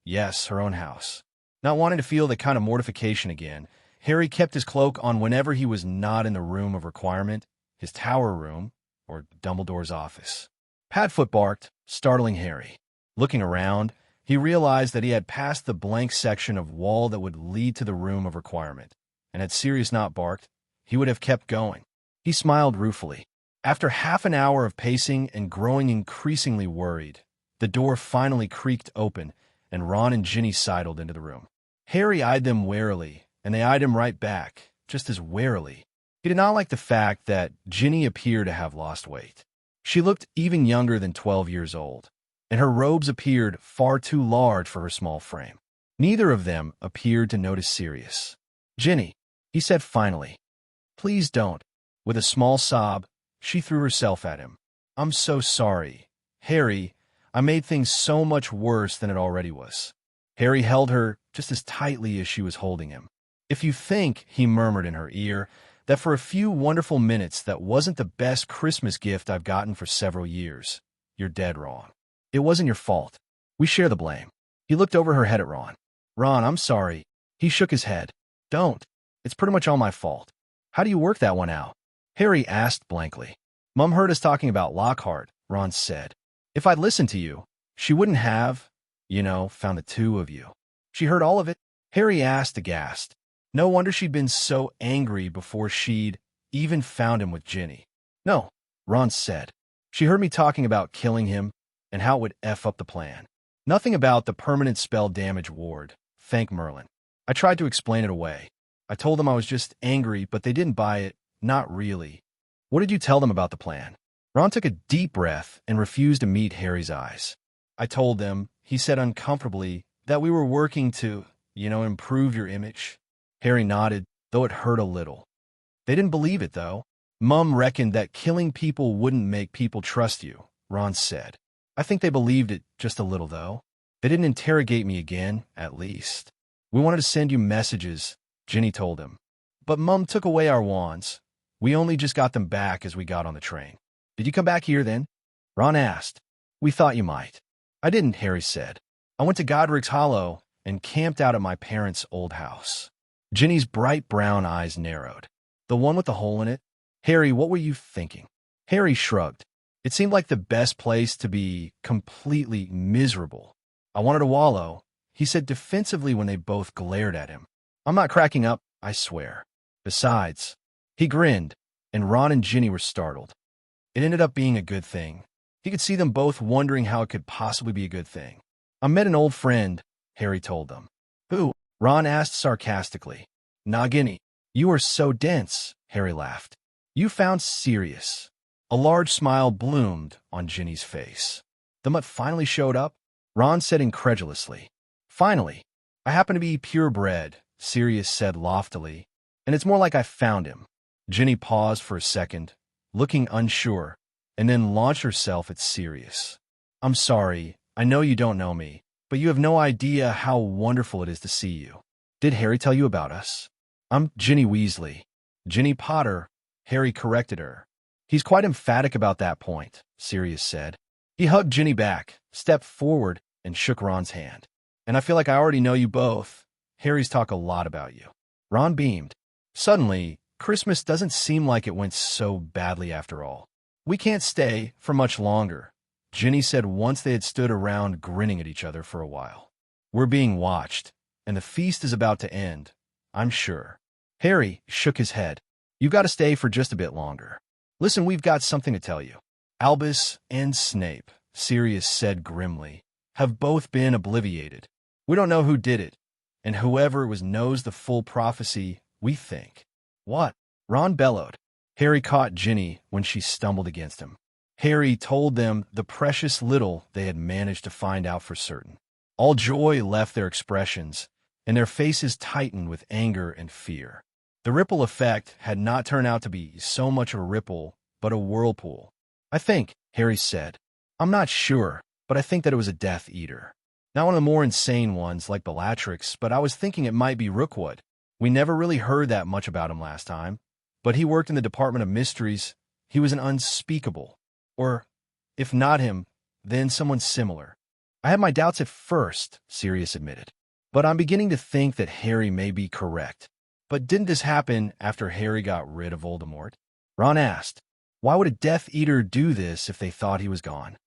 Yes, her own house. Not wanting to feel that kind of mortification again, Harry kept his cloak on whenever he was not in the room of requirement, his tower room, or Dumbledore's office. Padfoot barked, startling Harry. Looking around, he realized that he had passed the blank section of wall that would lead to the room of requirement, and had Sirius not barked, he would have kept going. He smiled ruefully. After half an hour of pacing and growing increasingly worried, the door finally creaked open, and Ron and Ginny sidled into the room. Harry eyed them warily, and they eyed him right back, just as warily. He did not like the fact that Ginny appeared to have lost weight. She looked even younger than 12 years old, and her robes appeared far too large for her small frame. Neither of them appeared to notice Sirius. "Ginny," he said finally, "please don't." With a small sob, she threw herself at him. "I'm so sorry. Harry, I made things so much worse than it already was." Harry held her just as tightly as she was holding him. "If you think," he murmured in her ear, "that for a few wonderful minutes that wasn't the best Christmas gift I've gotten for several years, you're dead wrong. It wasn't your fault. We share the blame." He looked over her head at Ron. "Ron, I'm sorry." He shook his head. "Don't. It's pretty much all my fault." "How do you work that one out?" Harry asked blankly. "Mum heard us talking about Lockhart," Ron said. "If I'd listened to you, she wouldn't have, found the two of you." "She heard all of it?" Harry asked aghast. No wonder she'd been so angry before she'd even found him with Ginny. "No," Ron said. "She heard me talking about killing him and how it would F up the plan. Nothing about the permanent spell damage ward, thank Merlin. I tried to explain it away. I told them I was just angry, but they didn't buy it. Not really." "What did you tell them about the plan?" Ron took a deep breath and refused to meet Harry's eyes. "I told them," he said uncomfortably, "that we were working to, improve your image." Harry nodded, though it hurt a little. "They didn't believe it, though. Mum reckoned that killing people wouldn't make people trust you," Ron said. "I think they believed it just a little, though. They didn't interrogate me again, at least. We wanted to send you messages," Ginny told him. "But Mum took away our wands. We only just got them back as we got on the train." "Did you come back here then?" Ron asked. "We thought you might." "I didn't," Harry said. "I went to Godric's Hollow and camped out at my parents' old house." Ginny's bright brown eyes narrowed. "The one with the hole in it? Harry, what were you thinking?" Harry shrugged. It seemed like the best place to be completely miserable. "I wanted to wallow," he said defensively when they both glared at him. "I'm not cracking up, I swear. Besides," he grinned, and Ron and Ginny were startled. It ended up being a good thing. He could see them both wondering how it could possibly be a good thing. "I met an old friend," Harry told them. "Who?" Ron asked sarcastically. "Nagini." "You are so dense," Harry laughed. "You found Sirius." A large smile bloomed on Ginny's face. "The mutt finally showed up?" Ron said incredulously. "Finally. I happen to be purebred," Sirius said loftily, "and it's more like I found him." Ginny paused for a second, looking unsure, and then launched herself at Sirius. "I'm sorry. I know you don't know me, but you have no idea how wonderful it is to see you. Did Harry tell you about us?" I'm Ginny Weasley. Ginny Potter, Harry corrected her. He's quite emphatic about that point, Sirius said. He hugged Ginny back, stepped forward, and shook Ron's hand. And I feel like I already know you both. Harry's talked a lot about you. Ron beamed. Suddenly, Christmas doesn't seem like it went so badly after all. We can't stay for much longer, Ginny said once they had stood around grinning at each other for a while. We're being watched, and the feast is about to end, I'm sure. Harry shook his head. You've got to stay for just a bit longer. Listen, we've got something to tell you. Albus and Snape, Sirius said grimly, have both been obliviated. We don't know who did it, and whoever was knows the full prophecy, we think. What? Ron bellowed. Harry caught Ginny when she stumbled against him. Harry told them the precious little they had managed to find out for certain. All joy left their expressions, and their faces tightened with anger and fear. The ripple effect had not turned out to be so much a ripple, but a whirlpool. I think, Harry said. I'm not sure, but I think that it was a Death Eater. Not one of the more insane ones like Bellatrix, but I was thinking it might be Rookwood. We never really heard that much about him last time, but he worked in the Department of Mysteries. He was an unspeakable. Or, if not him, then someone similar. I had my doubts at first, Sirius admitted, but I'm beginning to think that Harry may be correct. But didn't this happen after Harry got rid of Voldemort? Ron asked. Why would a Death Eater do this if they thought he was gone?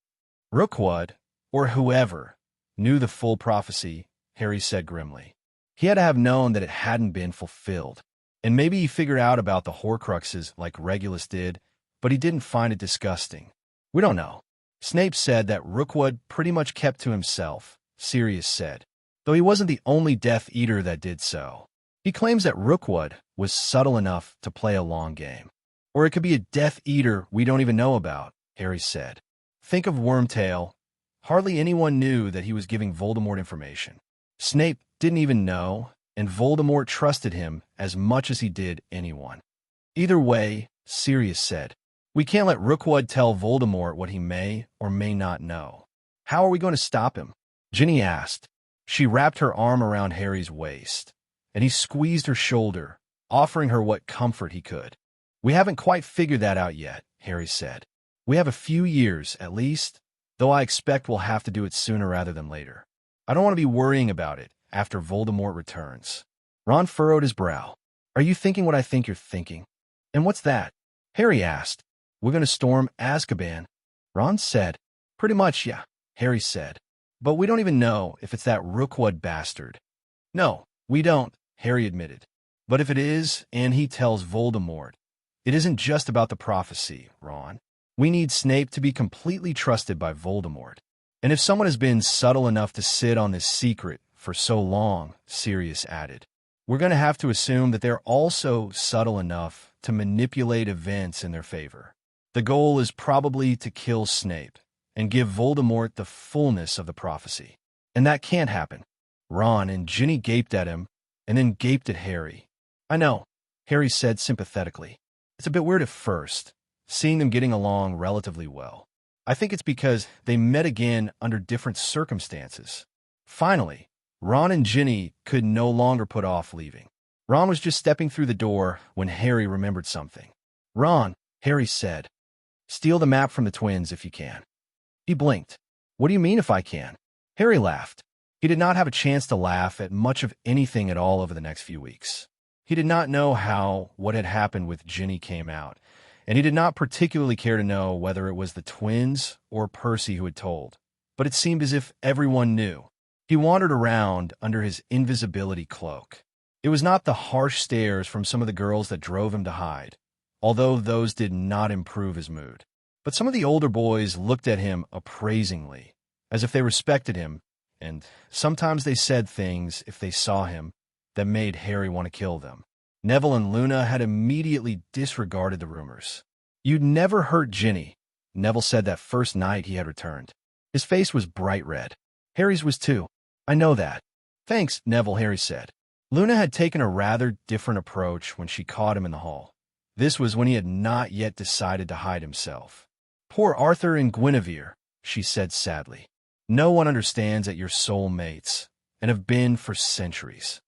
Rookwood, or whoever, knew the full prophecy, Harry said grimly. He had to have known that it hadn't been fulfilled. And maybe he figured out about the Horcruxes like Regulus did, but he didn't find it disgusting. We don't know. Snape said that Rookwood pretty much kept to himself, Sirius said, though he wasn't the only Death Eater that did so. He claims that Rookwood was subtle enough to play a long game. Or it could be a Death Eater we don't even know about, Harry said. Think of Wormtail. Hardly anyone knew that he was giving Voldemort information. Snape didn't even know, and Voldemort trusted him as much as he did anyone. Either way, Sirius said, we can't let Rookwood tell Voldemort what he may or may not know. How are we going to stop him? Ginny asked. She wrapped her arm around Harry's waist, and he squeezed her shoulder, offering her what comfort he could. We haven't quite figured that out yet, Harry said. We have a few years, at least, though I expect we'll have to do it sooner rather than later. I don't want to be worrying about it after Voldemort returns. Ron furrowed his brow. Are you thinking what I think you're thinking? And what's that? Harry asked. We're going to storm Azkaban. Ron said. Pretty much, yeah, Harry said. But we don't even know if it's that Rookwood bastard. No, we don't, Harry admitted. But if it is, and he tells Voldemort, it isn't just about the prophecy, Ron. We need Snape to be completely trusted by Voldemort. And if someone has been subtle enough to sit on this secret for so long, Sirius added, we're going to have to assume that they're also subtle enough to manipulate events in their favor. The goal is probably to kill Snape and give Voldemort the fullness of the prophecy. And that can't happen. Ron and Ginny gaped at him and then gaped at Harry. I know, Harry said sympathetically. It's a bit weird at first, seeing them getting along relatively well. I think it's because they met again under different circumstances. Finally, Ron and Ginny could no longer put off leaving. Ron was just stepping through the door when Harry remembered something. Ron, Harry said, steal the map from the twins if you can. He blinked. What do you mean if I can? Harry laughed. He did not have a chance to laugh at much of anything at all over the next few weeks. He did not know how what had happened with Ginny came out, and he did not particularly care to know whether it was the twins or Percy who had told. But it seemed as if everyone knew. He wandered around under his invisibility cloak. It was not the harsh stares from some of the girls that drove him to hide, although those did not improve his mood. But some of the older boys looked at him appraisingly, as if they respected him, and sometimes they said things, if they saw him, that made Harry want to kill them. Neville and Luna had immediately disregarded the rumors. You'd never hurt Ginny, Neville said that first night he had returned. His face was bright red. Harry's was too. I know that. Thanks, Neville, Harry said. Luna had taken a rather different approach when she caught him in the hall. This was when he had not yet decided to hide himself. Poor Arthur and Guinevere, she said sadly. No one understands that you're soul mates, and have been for centuries.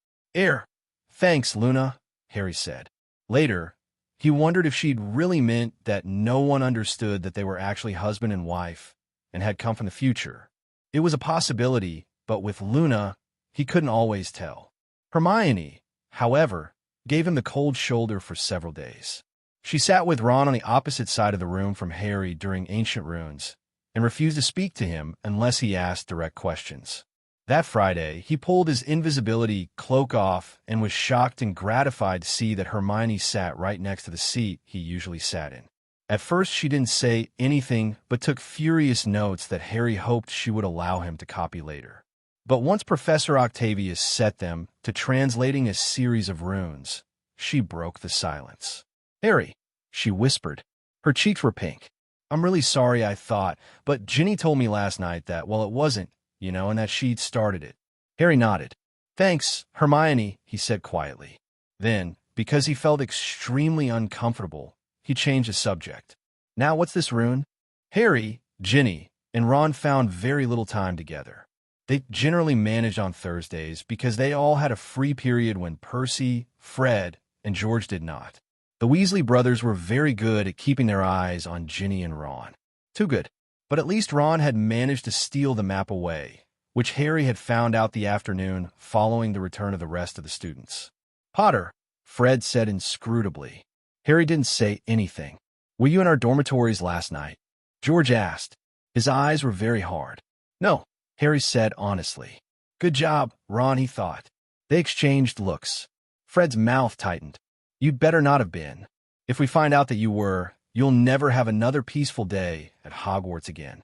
Thanks, Luna, Harry said. Later, he wondered if she'd really meant that no one understood that they were actually husband and wife and had come from the future. It was a possibility, but with Luna, he couldn't always tell. Hermione, however, gave him the cold shoulder for several days. She sat with Ron on the opposite side of the room from Harry during Ancient Runes and refused to speak to him unless he asked direct questions. That Friday, he pulled his invisibility cloak off and was shocked and gratified to see that Hermione sat right next to the seat he usually sat in. At first, she didn't say anything but took furious notes that Harry hoped she would allow him to copy later. But once Professor Octavius set them to translating a series of runes, she broke the silence. "Harry," she whispered. Her cheeks were pink. "I'm really sorry, I thought, but Ginny told me last night that, well, it wasn't, and that she'd started it." Harry nodded. "Thanks, Hermione," he said quietly. Then, because he felt extremely uncomfortable, he changed the subject. "Now what's this rune?" Harry, Ginny, and Ron found very little time together. They generally managed on Thursdays because they all had a free period when Percy, Fred, and George did not. The Weasley brothers were very good at keeping their eyes on Ginny and Ron. Too good. But at least Ron had managed to steal the map away, which Harry had found out the afternoon following the return of the rest of the students. "Potter," Fred said inscrutably. Harry didn't say anything. "Were you in our dormitories last night?" George asked. His eyes were very hard. "No," Harry said honestly. "Good job, Ron," he thought. They exchanged looks. Fred's mouth tightened. "You'd better not have been. If we find out that you were, you'll never have another peaceful day at Hogwarts again."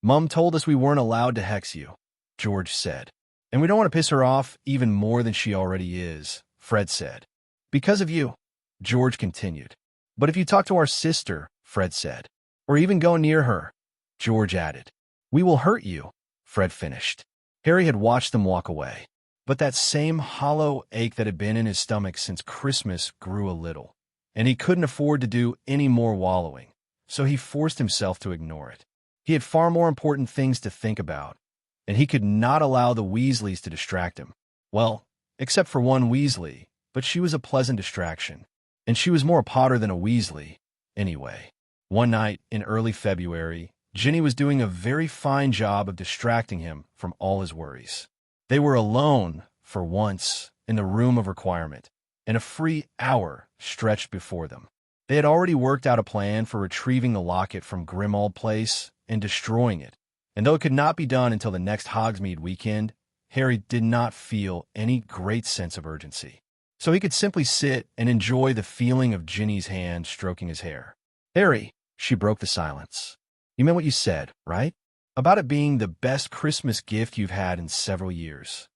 "Mum told us we weren't allowed to hex you," George said. "And we don't want to piss her off even more than she already is," Fred said. "Because of you," George continued. "But if you talk to our sister," Fred said, "or even go near her," George added. "We will hurt you," Fred finished. Harry had watched them walk away, but that same hollow ache that had been in his stomach since Christmas grew a little, and he couldn't afford to do any more wallowing, so he forced himself to ignore it. He had far more important things to think about, and he could not allow the Weasleys to distract him. Well, except for one Weasley, but she was a pleasant distraction, and she was more a Potter than a Weasley, anyway. One night in early February, Ginny was doing a very fine job of distracting him from all his worries. They were alone, for once, in the room of requirement, and a free hour stretched before them. They had already worked out a plan for retrieving the locket from Grimmauld Place and destroying it, and though it could not be done until the next Hogsmeade weekend, Harry did not feel any great sense of urgency. So he could simply sit and enjoy the feeling of Ginny's hand stroking his hair. "Harry," she broke the silence. "You meant what you said, right? About it being the best Christmas gift you've had in several years."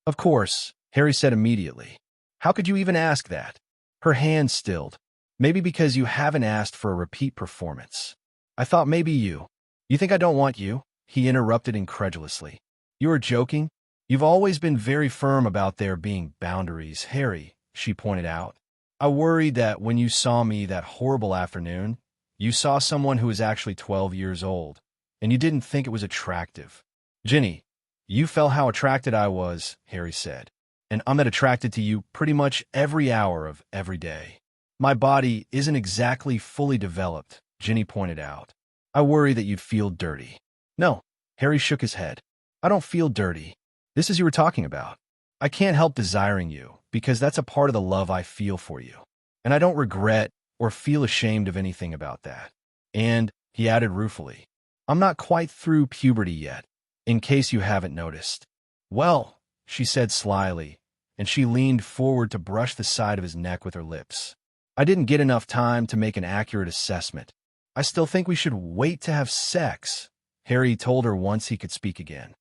"Of course," Harry said immediately. "How could you even ask that?" Her hand stilled. "Maybe because you haven't asked for a repeat performance. I thought maybe you." "You think I don't want you?" he interrupted incredulously. "You are joking? You've always been very firm about there being boundaries, Harry," she pointed out. "I worried that when you saw me that horrible afternoon, you saw someone who was actually 12 years old, and you didn't think it was attractive." "Ginny, you felt how attracted I was," Harry said, "and I'm that attracted to you pretty much every hour of every day." "My body isn't exactly fully developed," Ginny pointed out. "I worry that you'd feel dirty." "No," Harry shook his head. "I don't feel dirty. This is you were talking about. I can't help desiring you, because that's a part of the love I feel for you. And I don't regret or feel ashamed of anything about that. And," he added ruefully, "I'm not quite through puberty yet, in case you haven't noticed." "Well," she said slyly, and she leaned forward to brush the side of his neck with her lips. "I didn't get enough time to make an accurate assessment. I still think we should wait to have sex," Harry told her once he could speak again.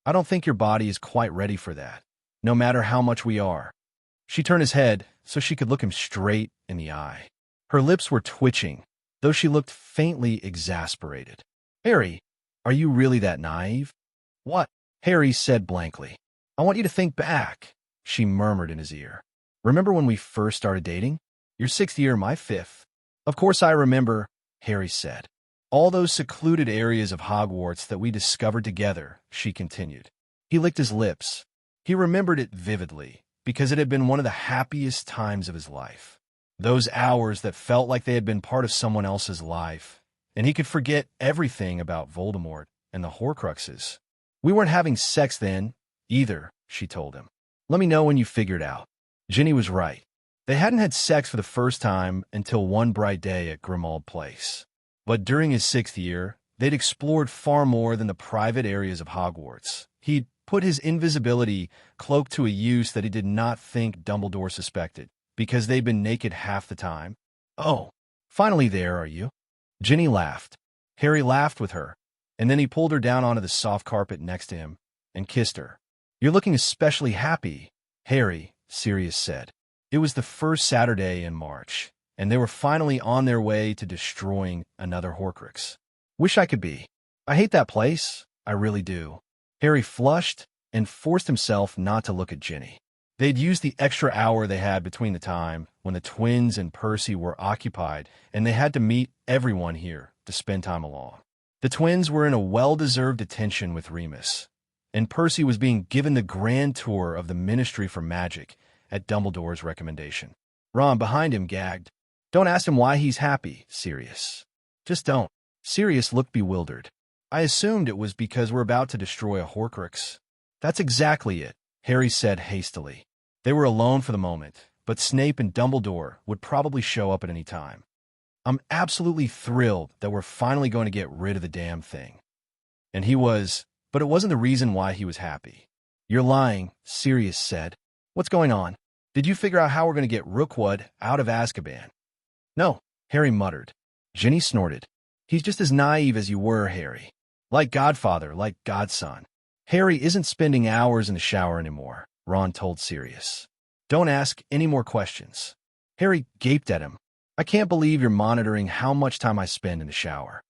"I don't think your body is quite ready for that, no matter how much we are." She turned his head so she could look him straight in the eye. Her lips were twitching, though she looked faintly exasperated. "Harry, are you really that naive?" "What?" Harry said blankly. "I want you to think back," she murmured in his ear. "Remember when we first started dating? Your 6th year, my 5th. "Of course I remember," Harry said. "All those secluded areas of Hogwarts that we discovered together," she continued. He licked his lips. He remembered it vividly, because it had been one of the happiest times of his life. Those hours that felt like they had been part of someone else's life, and he could forget everything about Voldemort and the Horcruxes. We weren't having sex then, either, she told him. Let me know when you figure it out. Ginny was right. They hadn't had sex for the first time until one bright day at Grimmauld Place. But during his 6th year, they'd explored far more than the private areas of Hogwarts. He'd put his invisibility cloak to a use that he did not think Dumbledore suspected, because they'd been naked half the time. Oh, finally there, are you? Ginny laughed. Harry laughed with her, and then he pulled her down onto the soft carpet next to him and kissed her. You're looking especially happy, Harry, Sirius said. It was the first Saturday in March, and they were finally on their way to destroying another Horcrux. Wish I could be. I hate that place. I really do. Harry flushed and forced himself not to look at Ginny. They'd used the extra hour they had between the time when the twins and Percy were occupied, and they had to meet everyone here to spend time along. The twins were in a well-deserved detention with Remus, and Percy was being given the grand tour of the Ministry for Magic at Dumbledore's recommendation. Ron, behind him, gagged. Don't ask him why he's happy, Sirius. Just don't. Sirius looked bewildered. I assumed it was because we're about to destroy a Horcrux. That's exactly it, Harry said hastily. They were alone for the moment, but Snape and Dumbledore would probably show up at any time. I'm absolutely thrilled that we're finally going to get rid of the damn thing. And he was, but it wasn't the reason why he was happy. You're lying, Sirius said. What's going on? Did you figure out how we're going to get Rookwood out of Azkaban? No, Harry muttered. Ginny snorted. He's just as naive as you were, Harry. Like Godfather, like Godson. Harry isn't spending hours in the shower anymore, Ron told Sirius. Don't ask any more questions. Harry gaped at him. I can't believe you're monitoring how much time I spend in the shower.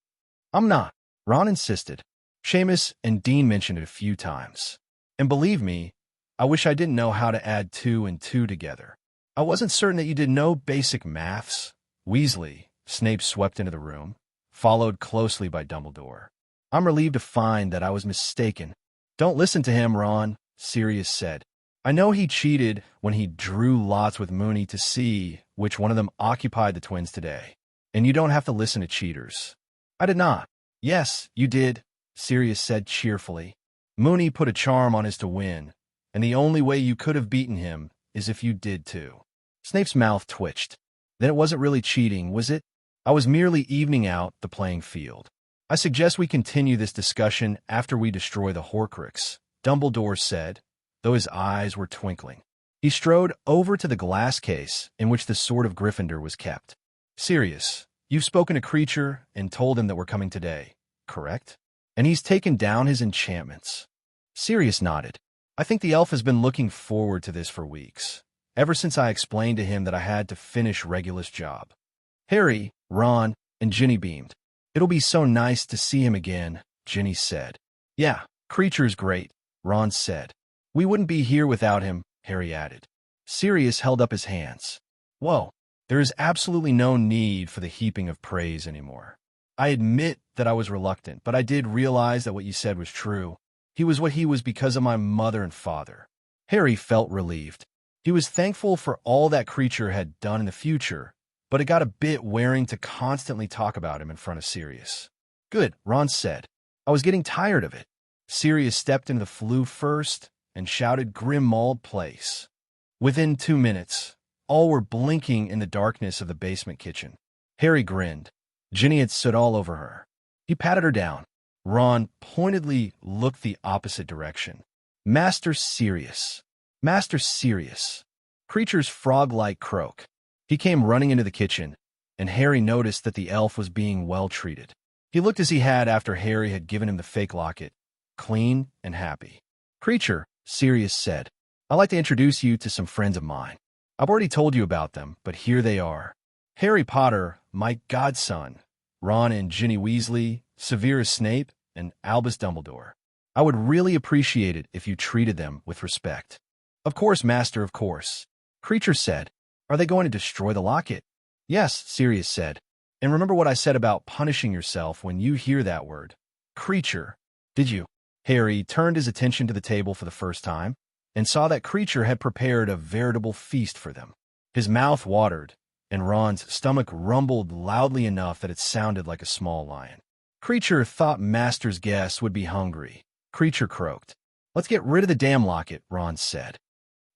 I'm not, Ron insisted. Seamus and Dean mentioned it a few times. And believe me, I wish I didn't know how to add 2 and 2 together. I wasn't certain that you did no basic maths. Weasley, Snape swept into the room, followed closely by Dumbledore. I'm relieved to find that I was mistaken. Don't listen to him, Ron, Sirius said. I know he cheated when he drew lots with Moony to see which one of them occupied the twins today. And you don't have to listen to cheaters. I did not. Yes, you did, Sirius said cheerfully. Moony put a charm on his to win, and the only way you could have beaten him is if you did too. Snape's mouth twitched. Then it wasn't really cheating, was it? I was merely evening out the playing field. I suggest we continue this discussion after we destroy the Horcrux, Dumbledore said, though his eyes were twinkling. He strode over to the glass case in which the Sword of Gryffindor was kept. Sirius, you've spoken to Creature and told him that we're coming today, correct? And he's taken down his enchantments. Sirius nodded. I think the elf has been looking forward to this for weeks, ever since I explained to him that I had to finish Regulus' job. Harry, Ron, and Ginny beamed. It'll be so nice to see him again, Ginny said. Yeah, Creature's great, Ron said. We wouldn't be here without him, Harry added. Sirius held up his hands. Whoa, there is absolutely no need for the heaping of praise anymore. I admit that I was reluctant, but I did realize that what you said was true. He was what he was because of my mother and father. Harry felt relieved. He was thankful for all that Creature had done in the future, but it got a bit wearing to constantly talk about him in front of Sirius. Good, Ron said. I was getting tired of it. Sirius stepped into the flue first and shouted Grimmauld Place. Within 2 minutes, all were blinking in the darkness of the basement kitchen. Harry grinned. Ginny had stood all over her. He patted her down. Ron pointedly looked the opposite direction. Master Sirius. Master Sirius. Creature's frog-like croak. He came running into the kitchen, and Harry noticed that the elf was being well treated. He looked as he had after Harry had given him the fake locket, clean and happy. Creature, Sirius said, I'd like to introduce you to some friends of mine. I've already told you about them, but here they are. Harry Potter, my godson, Ron and Ginny Weasley, Severus Snape, and Albus Dumbledore. I would really appreciate it if you treated them with respect. Of course, Master, of course. Creature said, Are they going to destroy the locket? Yes, Sirius said. And remember what I said about punishing yourself when you hear that word. Creature. Did you? Harry turned his attention to the table for the first time. and saw that Creature had prepared a veritable feast for them. His mouth watered, and Ron's stomach rumbled loudly enough that it sounded like a small lion. Creature thought Master's guests would be hungry. Creature croaked. "Let's get rid of the damn locket," Ron said.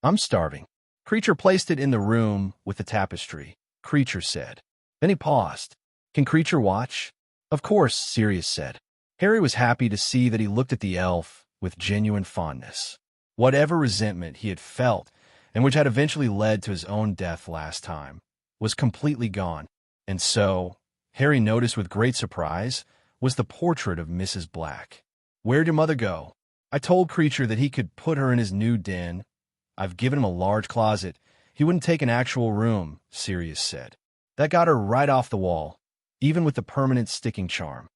"I'm starving." Creature placed it in the room with the tapestry, Creature said. Then he paused. "Can Creature watch?" "Of course," Sirius said. Harry was happy to see that he looked at the elf with genuine fondness. Whatever resentment he had felt, and which had eventually led to his own death last time, was completely gone. And so, Harry noticed with great surprise, was the portrait of Mrs. Black. "Where'd your mother go?" "I told Creature that he could put her in his new den. I've given him a large closet. He wouldn't take an actual room," Sirius said. "That got her right off the wall, even with the permanent sticking charm."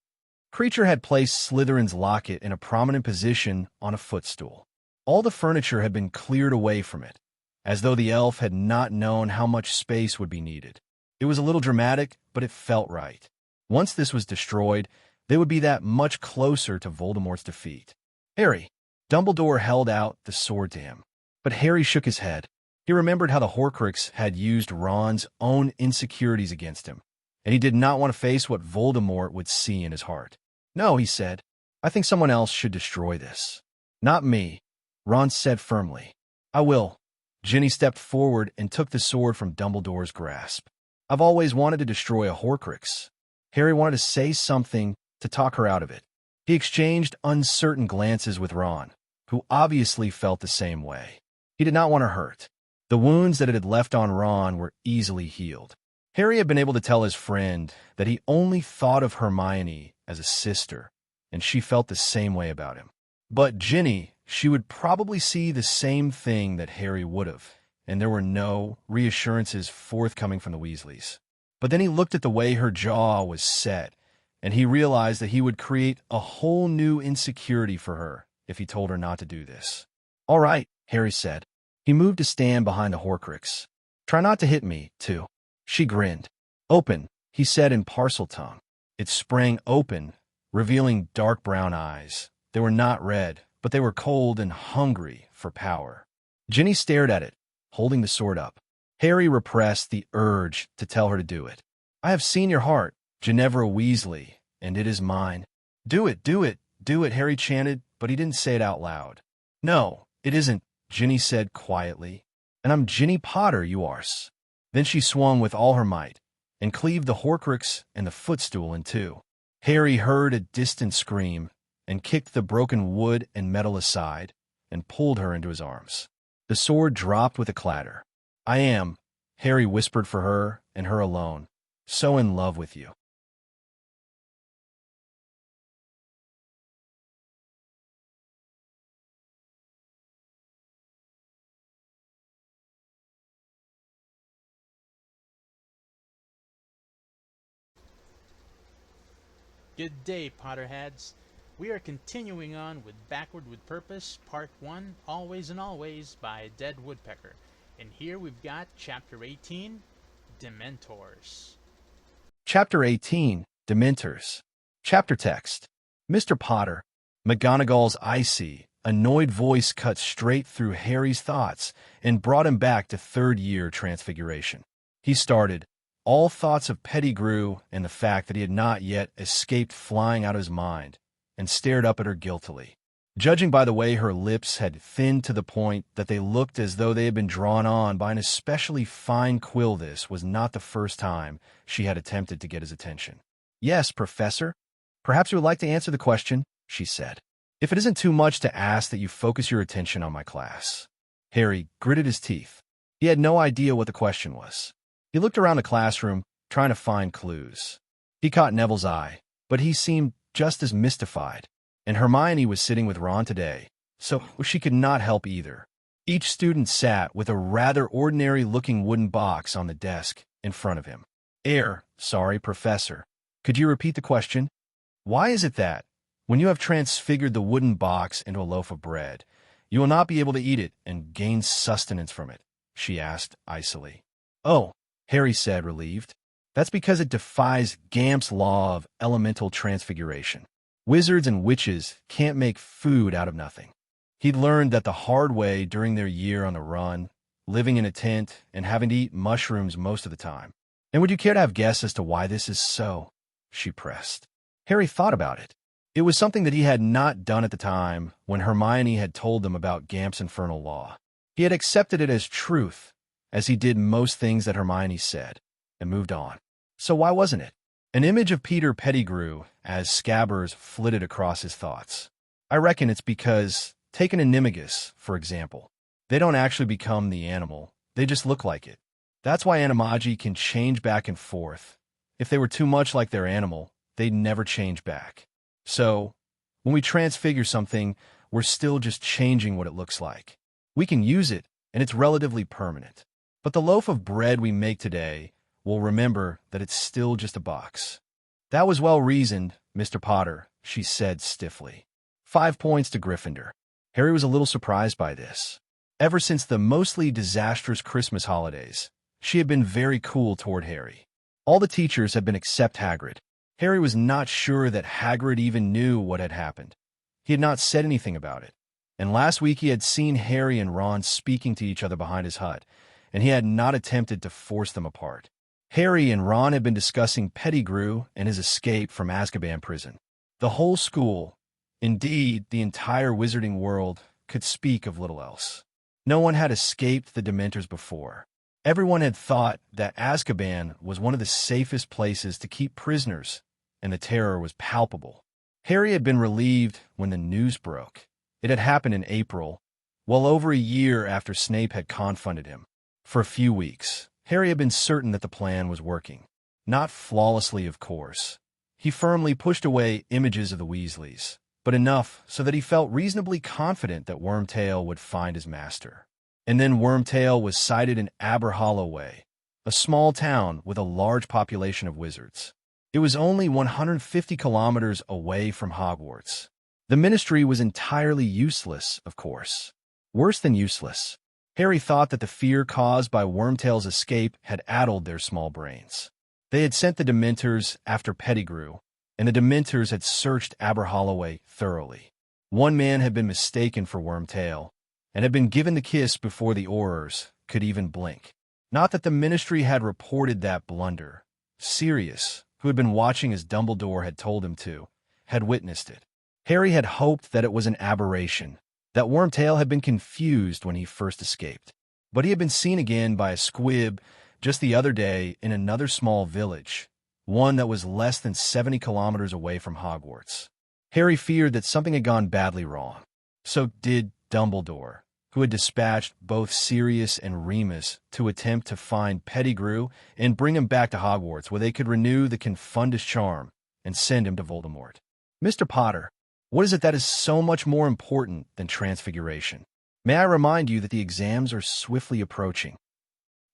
Creature had placed Slytherin's locket in a prominent position on a footstool. All the furniture had been cleared away from it, as though the elf had not known how much space would be needed. It was a little dramatic, but it felt right. Once this was destroyed, they would be that much closer to Voldemort's defeat. "Harry!" Dumbledore held out the sword to him. But Harry shook his head. He remembered how the Horcrux had used Ron's own insecurities against him, and he did not want to face what Voldemort would see in his heart. "No," he said. "I think someone else should destroy this." "Not me," Ron said firmly. "I will." Ginny stepped forward and took the sword from Dumbledore's grasp. "I've always wanted to destroy a Horcrux." Harry wanted to say something to talk her out of it. He exchanged uncertain glances with Ron, who obviously felt the same way. He did not want her hurt. The wounds that it had left on Ron were easily healed. Harry had been able to tell his friend that he only thought of Hermione as a sister, and she felt the same way about him. But Ginny, she would probably see the same thing that Harry would have, and there were no reassurances forthcoming from the Weasleys. But then he looked at the way her jaw was set, and he realized that he would create a whole new insecurity for her if he told her not to do this. "All right," Harry said. He moved to stand behind the Horcrux. "Try not to hit me, too." She grinned. "Open," he said in Parseltongue. It sprang open, revealing dark brown eyes. They were not red, but they were cold and hungry for power. Ginny stared at it, holding the sword up. Harry repressed the urge to tell her to do it. "I have seen your heart, Ginevra Weasley, and it is mine." "Do it, do it, do it," Harry chanted, but he didn't say it out loud. "No, it isn't," Ginny said quietly. "And I'm Ginny Potter, you arse." Then she swung with all her might, and cleaved the Horcrux and the footstool in two. Harry heard a distant scream, and kicked the broken wood and metal aside, and pulled her into his arms. The sword dropped with a clatter. "I am," Harry whispered for her, and her alone, "so in love with you." Good day, Potterheads. We are continuing on with Backward with Purpose, Part 1, Always and Always by Dead Woodpecker. And here we've got Chapter 18, Dementors. Chapter 18, Dementors. Chapter text. Mr. Potter. McGonagall's icy, annoyed voice cut straight through Harry's thoughts and brought him back to third-year Transfiguration. He started, all thoughts of Pettigrew and the fact that he had not yet escaped flying out of his mind, and stared up at her guiltily. Judging by the way her lips had thinned to the point that they looked as though they had been drawn on by an especially fine quill, this was not the first time she had attempted to get his attention. "Yes, Professor. Perhaps you would like to answer the question," she said. "If it isn't too much to ask that you focus your attention on my class." Harry gritted his teeth. He had no idea what the question was. He looked around the classroom, trying to find clues. He caught Neville's eye, but he seemed just as mystified, and Hermione was sitting with Ron today, so she could not help either. Each student sat with a rather ordinary-looking wooden box on the desk in front of him. Sorry, Professor. Could you repeat the question?" "Why is it that, when you have transfigured the wooden box into a loaf of bread, you will not be able to eat it and gain sustenance from it?" she asked icily. "Oh," Harry said, relieved. "That's because it defies Gamp's law of elemental transfiguration. Wizards and witches can't make food out of nothing." He'd learned that the hard way during their year on the run, living in a tent and having to eat mushrooms most of the time. And would you care to have guess as to why this is so? She pressed. Harry thought about it. It was something that he had not done at the time when Hermione had told them about Gamp's infernal law. He had accepted it as truth, as he did most things that Hermione said, and moved on. So why wasn't it? An image of Peter Pettigrew as Scabbers flitted across his thoughts. I reckon it's because, take an animagus, for example. They don't actually become the animal, they just look like it. That's why animagi can change back and forth. If they were too much like their animal, they'd never change back. So, when we transfigure something, we're still just changing what it looks like. We can use it, and it's relatively permanent. But the loaf of bread we make today will remember that it's still just a box. That was well reasoned, Mr. Potter, she said stiffly. 5 points to Gryffindor. Harry was a little surprised by this. Ever since the mostly disastrous Christmas holidays, she had been very cool toward Harry. All the teachers had been except Hagrid. Harry was not sure that Hagrid even knew what had happened. He had not said anything about it. And last week he had seen Harry and Ron speaking to each other behind his hut, and he had not attempted to force them apart. Harry and Ron had been discussing Pettigrew and his escape from Azkaban prison. The whole school, indeed the entire wizarding world, could speak of little else. No one had escaped the Dementors before. Everyone had thought that Azkaban was one of the safest places to keep prisoners, and the terror was palpable. Harry had been relieved when the news broke. It had happened in April, well over a year after Snape had confounded him. For a few weeks, Harry had been certain that the plan was working. Not flawlessly, of course. He firmly pushed away images of the Weasleys, but enough so that he felt reasonably confident that Wormtail would find his master. And then Wormtail was sighted in Aberholloway, a small town with a large population of wizards. It was only 150 kilometers away from Hogwarts. The Ministry was entirely useless, of course. Worse than useless. Harry thought that the fear caused by Wormtail's escape had addled their small brains. They had sent the Dementors after Pettigrew, and the Dementors had searched Aberholloway thoroughly. One man had been mistaken for Wormtail, and had been given the kiss before the Aurors could even blink. Not that the Ministry had reported that blunder. Sirius, who had been watching as Dumbledore had told him to, had witnessed it. Harry had hoped that it was an aberration, that Wormtail had been confused when he first escaped. But he had been seen again by a squib just the other day in another small village, one that was less than 70 kilometers away from Hogwarts. Harry feared that something had gone badly wrong. So did Dumbledore, who had dispatched both Sirius and Remus to attempt to find Pettigrew and bring him back to Hogwarts, where they could renew the Confundus charm and send him to Voldemort. Mr. Potter, what is it that is so much more important than transfiguration? May I remind you that the exams are swiftly approaching?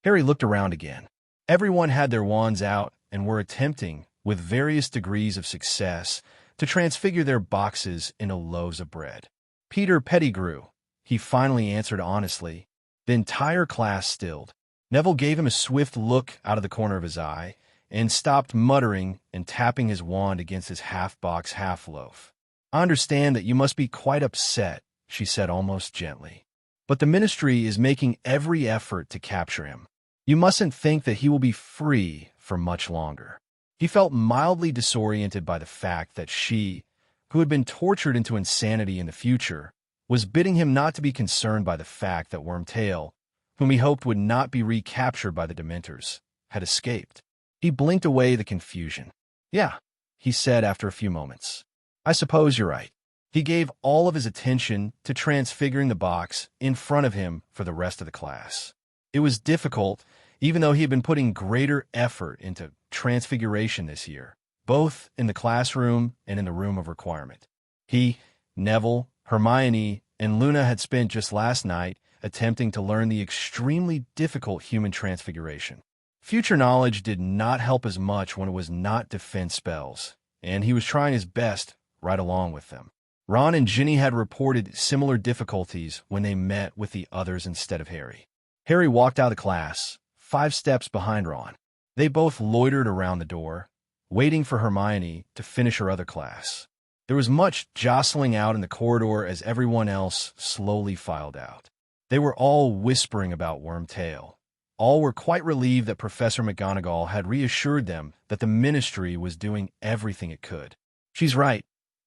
Harry looked around again. Everyone had their wands out and were attempting, with various degrees of success, to transfigure their boxes into loaves of bread. Peter Pettigrew, he finally answered honestly. The entire class stilled. Neville gave him a swift look out of the corner of his eye and stopped muttering and tapping his wand against his half-box half-loaf. I understand that you must be quite upset, she said almost gently. But the Ministry is making every effort to capture him. You mustn't think that he will be free for much longer. He felt mildly disoriented by the fact that she, who had been tortured into insanity in the future, was bidding him not to be concerned by the fact that Wormtail, whom he hoped would not be recaptured by the Dementors, had escaped. He blinked away the confusion. Yeah, he said after a few moments. I suppose you're right. He gave all of his attention to transfiguring the box in front of him for the rest of the class. It was difficult, even though he had been putting greater effort into transfiguration this year, both in the classroom and in the room of requirement. He, Neville, Hermione, and Luna had spent just last night attempting to learn the extremely difficult human transfiguration. Future knowledge did not help as much when it was not defense spells, and he was trying his best right along with them. Ron and Ginny had reported similar difficulties when they met with the others instead of Harry. Harry walked out of class, 5 steps behind Ron. They both loitered around the door, waiting for Hermione to finish her other class. There was much jostling out in the corridor as everyone else slowly filed out. They were all whispering about Wormtail. All were quite relieved that Professor McGonagall had reassured them that the Ministry was doing everything it could. "She's right,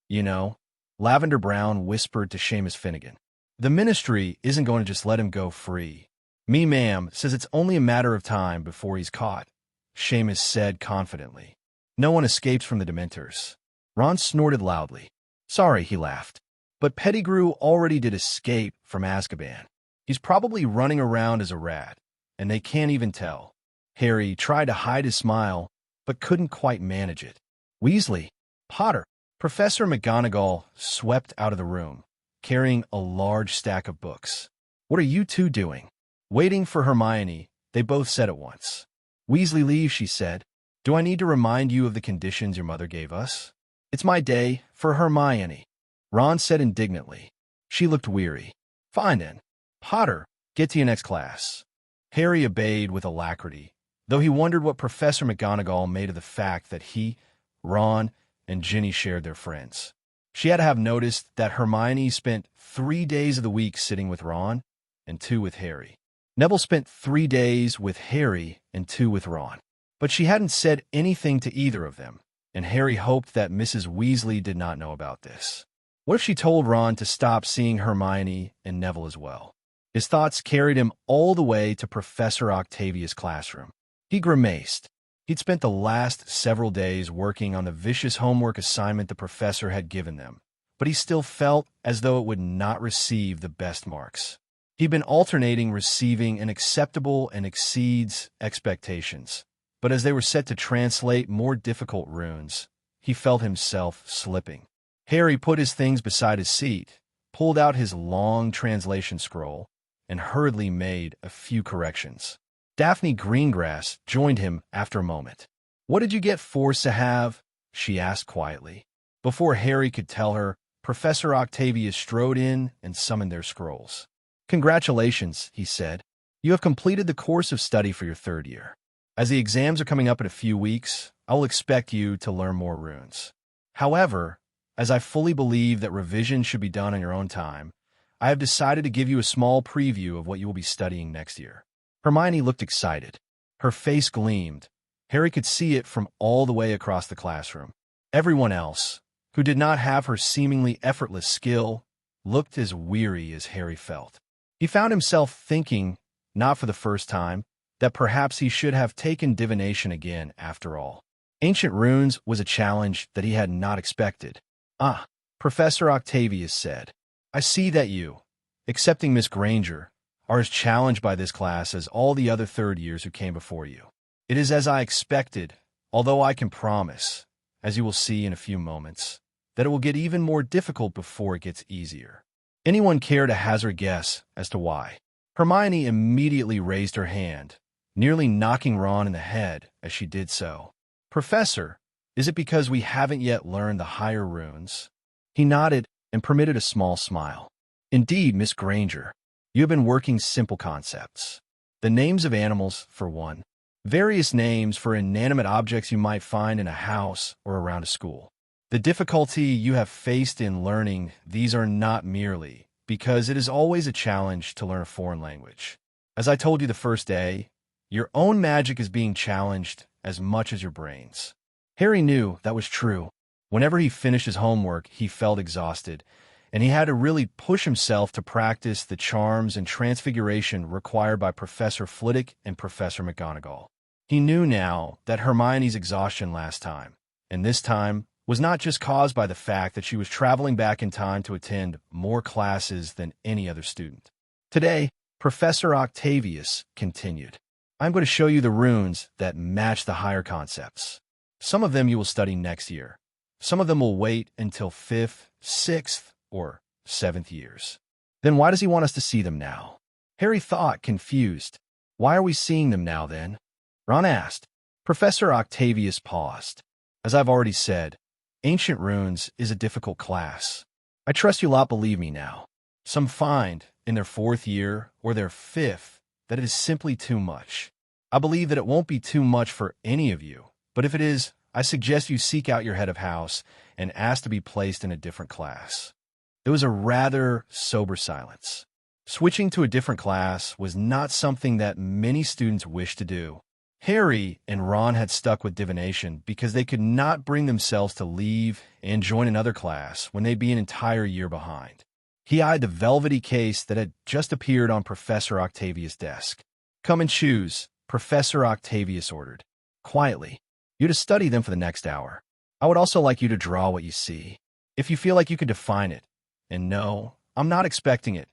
you know," Lavender Brown whispered to Seamus Finnegan. "The Ministry isn't going to just let him go free. Me, ma'am, says it's only a matter of time before he's caught," Seamus said confidently. "No one escapes from the Dementors." Ron snorted loudly. "Sorry," he laughed. "But Pettigrew already did escape from Azkaban. He's probably running around as a rat, and they can't even tell." Harry tried to hide his smile, but couldn't quite manage it. "Weasley, Potter." Professor McGonagall swept out of the room, carrying a large stack of books. "What are you two doing?" Waiting for Hermione, they both said at once. "Weasley leave," she said. "Do I need to remind you of the conditions your mother gave us?" "It's my day for Hermione," Ron said indignantly. She looked weary. "Fine then. Potter, get to your next class." Harry obeyed with alacrity, though he wondered what Professor McGonagall made of the fact that he, Ron, and Ginny shared their friends. She had to have noticed that Hermione spent 3 days of the week sitting with Ron and 2 with Harry. Neville spent 3 days with Harry and 2 with Ron. But she hadn't said anything to either of them, and Harry hoped that Mrs. Weasley did not know about this. What if she told Ron to stop seeing Hermione and Neville as well? His thoughts carried him all the way to Professor Octavius' classroom. He grimaced. He'd spent the last several days working on the vicious homework assignment the professor had given them, but he still felt as though it would not receive the best marks. He'd been alternating receiving an acceptable and exceeds expectations, but as they were set to translate more difficult runes, he felt himself slipping. Harry put his things beside his seat, pulled out his long translation scroll, and hurriedly made a few corrections. Daphne Greengrass joined him after a moment. "What did you get for Sahav?" she asked quietly. Before Harry could tell her, Professor Octavius strode in and summoned their scrolls. "Congratulations," he said. "You have completed the course of study for your 3rd year. As the exams are coming up in a few weeks, I will expect you to learn more runes. However, as I fully believe that revision should be done on your own time, I have decided to give you a small preview of what you will be studying next year." Hermione looked excited. Her face gleamed. Harry could see it from all the way across the classroom. Everyone else, who did not have her seemingly effortless skill, looked as weary as Harry felt. He found himself thinking, not for the first time, that perhaps he should have taken divination again after all. Ancient runes was a challenge that he had not expected. "Ah," Professor Octavius said. "I see that you, excepting Miss Granger, are as challenged by this class as all the other 3rd years who came before you. It is as I expected, although I can promise, as you will see in a few moments, that it will get even more difficult before it gets easier." Anyone care to hazard a guess as to why? Hermione immediately raised her hand, nearly knocking Ron in the head as she did so. "Professor, is it because we haven't yet learned the higher runes?" He nodded and permitted a small smile. "Indeed, Miss Granger. You have been working simple concepts. The names of animals, for one. Various names for inanimate objects you might find in a house or around a school. The difficulty you have faced in learning these are not merely because it is always a challenge to learn a foreign language. As I told you the first day, your own magic is being challenged as much as your brains." Harry knew that was true. Whenever he finished his homework, he felt exhausted, and he had to really push himself to practice the charms and transfiguration required by Professor Flitwick and Professor McGonagall. He knew now that Hermione's exhaustion last time, and this time, was not just caused by the fact that she was traveling back in time to attend more classes than any other student. Today, Professor Octavius continued. "I'm going to show you the runes that match the higher concepts. Some of them you will study next year. Some of them will wait until 5th, 6th, or 7th years." "Then why does he want us to see them now?" Harry thought, confused. "Why are we seeing them now, then?" Ron asked. Professor Octavius paused. "As I've already said, Ancient Runes is a difficult class. I trust you'll not believe me now. Some find, in their 4th year or their 5th, that it is simply too much. I believe that it won't be too much for any of you, but if it is, I suggest you seek out your head of house and ask to be placed in a different class." There was a rather sober silence. Switching to a different class was not something that many students wished to do. Harry and Ron had stuck with divination because they could not bring themselves to leave and join another class when they'd be an entire year behind. He eyed the velvety case that had just appeared on Professor Octavius' desk. "Come and choose," Professor Octavius ordered. Quietly, "You're to study them for the next hour. I would also like you to draw what you see. If you feel like you can define it, and no, I'm not expecting it,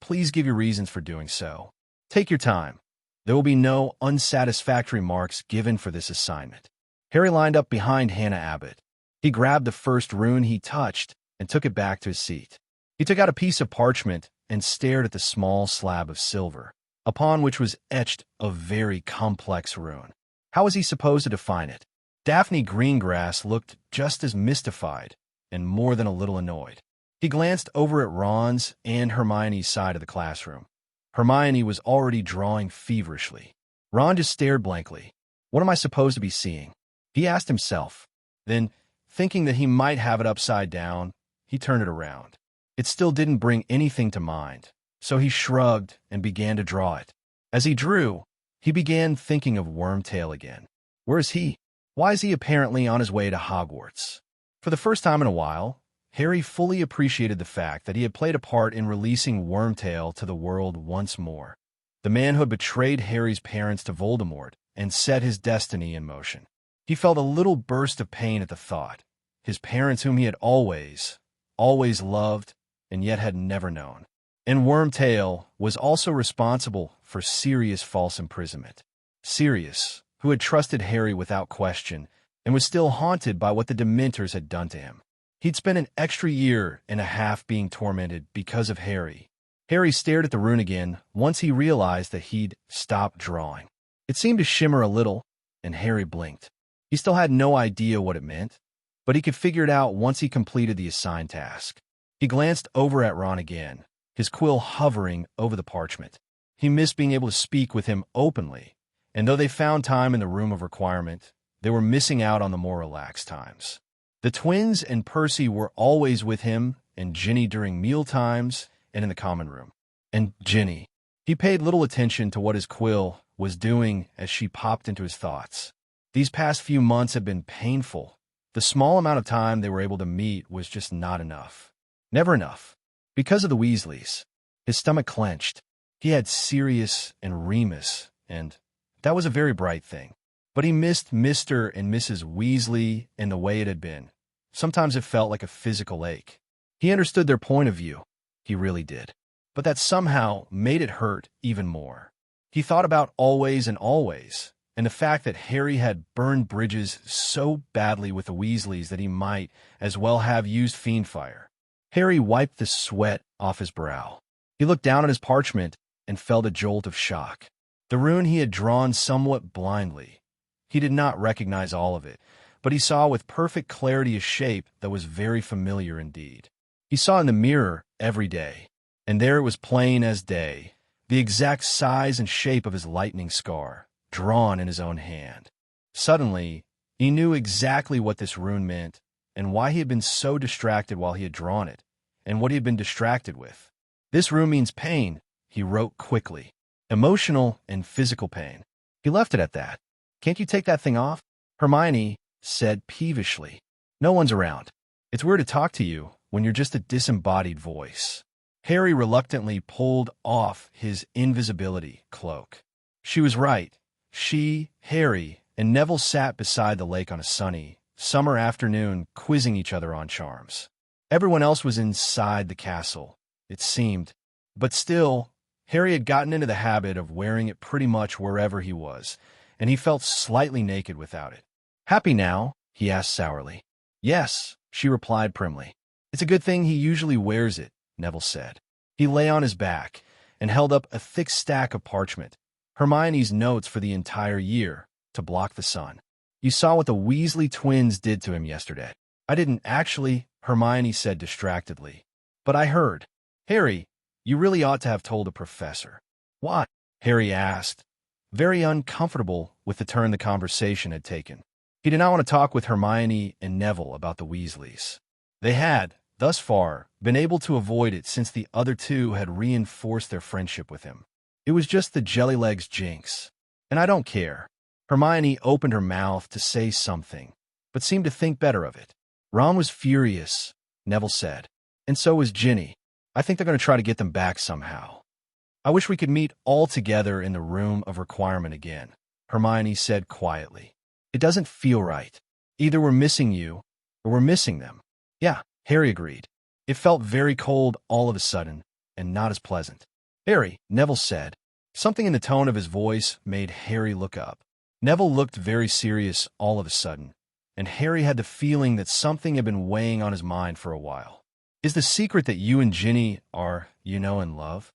please give your reasons for doing so. Take your time. There will be no unsatisfactory marks given for this assignment." Harry lined up behind Hannah Abbott. He grabbed the first rune he touched and took it back to his seat. He took out a piece of parchment and stared at the small slab of silver, upon which was etched a very complex rune. How was he supposed to define it? Daphne Greengrass looked just as mystified and more than a little annoyed. He glanced over at Ron's and Hermione's side of the classroom. Hermione was already drawing feverishly. Ron just stared blankly. "What am I supposed to be seeing?" he asked himself. Then, thinking that he might have it upside down, he turned it around. It still didn't bring anything to mind, so he shrugged and began to draw it. As he drew, he began thinking of Wormtail again. Where is he? Why is he apparently on his way to Hogwarts? For the first time in a while, Harry fully appreciated the fact that he had played a part in releasing Wormtail to the world once more. The man who had betrayed Harry's parents to Voldemort and set his destiny in motion. He felt a little burst of pain at the thought. His parents whom he had always loved, and yet had never known. And Wormtail was also responsible for Sirius' false imprisonment. Sirius, who had trusted Harry without question, and was still haunted by what the Dementors had done to him. He'd spent an extra year and a half being tormented because of Harry. Harry stared at the rune again once he realized that he'd stopped drawing. It seemed to shimmer a little, and Harry blinked. He still had no idea what it meant, but he could figure it out once he completed the assigned task. He glanced over at Ron again, his quill hovering over the parchment. He missed being able to speak with him openly, and though they found time in the room of requirement, they were missing out on the more relaxed times. The twins and Percy were always with him, and Ginny during meal times and in the common room. And Ginny. He paid little attention to what his quill was doing as she popped into his thoughts. These past few months had been painful. The small amount of time they were able to meet was just not enough. Never enough. Because of the Weasleys. His stomach clenched. He had Sirius and Remus, and that was a very bright thing. But he missed Mr. and Mrs. Weasley and the way it had been. Sometimes it felt like a physical ache. He understood their point of view. He really did. But that somehow made it hurt even more. He thought about Always and Always, and the fact that Harry had burned bridges so badly with the Weasleys that he might as well have used Fiendfire. Harry wiped the sweat off his brow. He looked down at his parchment and felt a jolt of shock. The rune he had drawn somewhat blindly. He did not recognize all of it, but he saw with perfect clarity a shape that was very familiar indeed. He saw in the mirror every day, and there it was plain as day, the exact size and shape of his lightning scar, drawn in his own hand. Suddenly, he knew exactly what this rune meant, and why he had been so distracted while he had drawn it, and what he had been distracted with. "This rune means pain," he wrote quickly. "Emotional and physical pain." He left it at that. "Can't you take that thing off?" Hermione said peevishly. "No one's around. It's weird to talk to you when you're just a disembodied voice." Harry reluctantly pulled off his invisibility cloak. She was right. She, Harry, and Neville sat beside the lake on a sunny, summer afternoon, quizzing each other on charms. Everyone else was inside the castle, it seemed, but still, Harry had gotten into the habit of wearing it pretty much wherever he was, and he felt slightly naked without it. "Happy now?" he asked sourly. "Yes," she replied primly. "It's a good thing he usually wears it," Neville said. He lay on his back and held up a thick stack of parchment, Hermione's notes for the entire year, to block the sun. "You saw what the Weasley twins did to him yesterday." "I didn't actually," Hermione said distractedly. "But I heard." "Harry, you really ought to have told the professor." "Why?" Harry asked, very uncomfortable with the turn the conversation had taken. He did not want to talk with Hermione and Neville about the Weasleys. They had, thus far, been able to avoid it since the other two had reinforced their friendship with him. It was just the Jellylegs jinx. And I don't care. Hermione opened her mouth to say something, but seemed to think better of it. Ron was furious, Neville said. And so was Ginny. I think they're going to try to get them back somehow. I wish we could meet all together in the room of requirement again, Hermione said quietly. It doesn't feel right. Either we're missing you, or we're missing them. Yeah, Harry agreed. It felt very cold all of a sudden, and not as pleasant. Harry, Neville said. Something in the tone of his voice made Harry look up. Neville looked very serious all of a sudden, and Harry had the feeling that something had been weighing on his mind for a while. Is the secret that you and Ginny are, in love?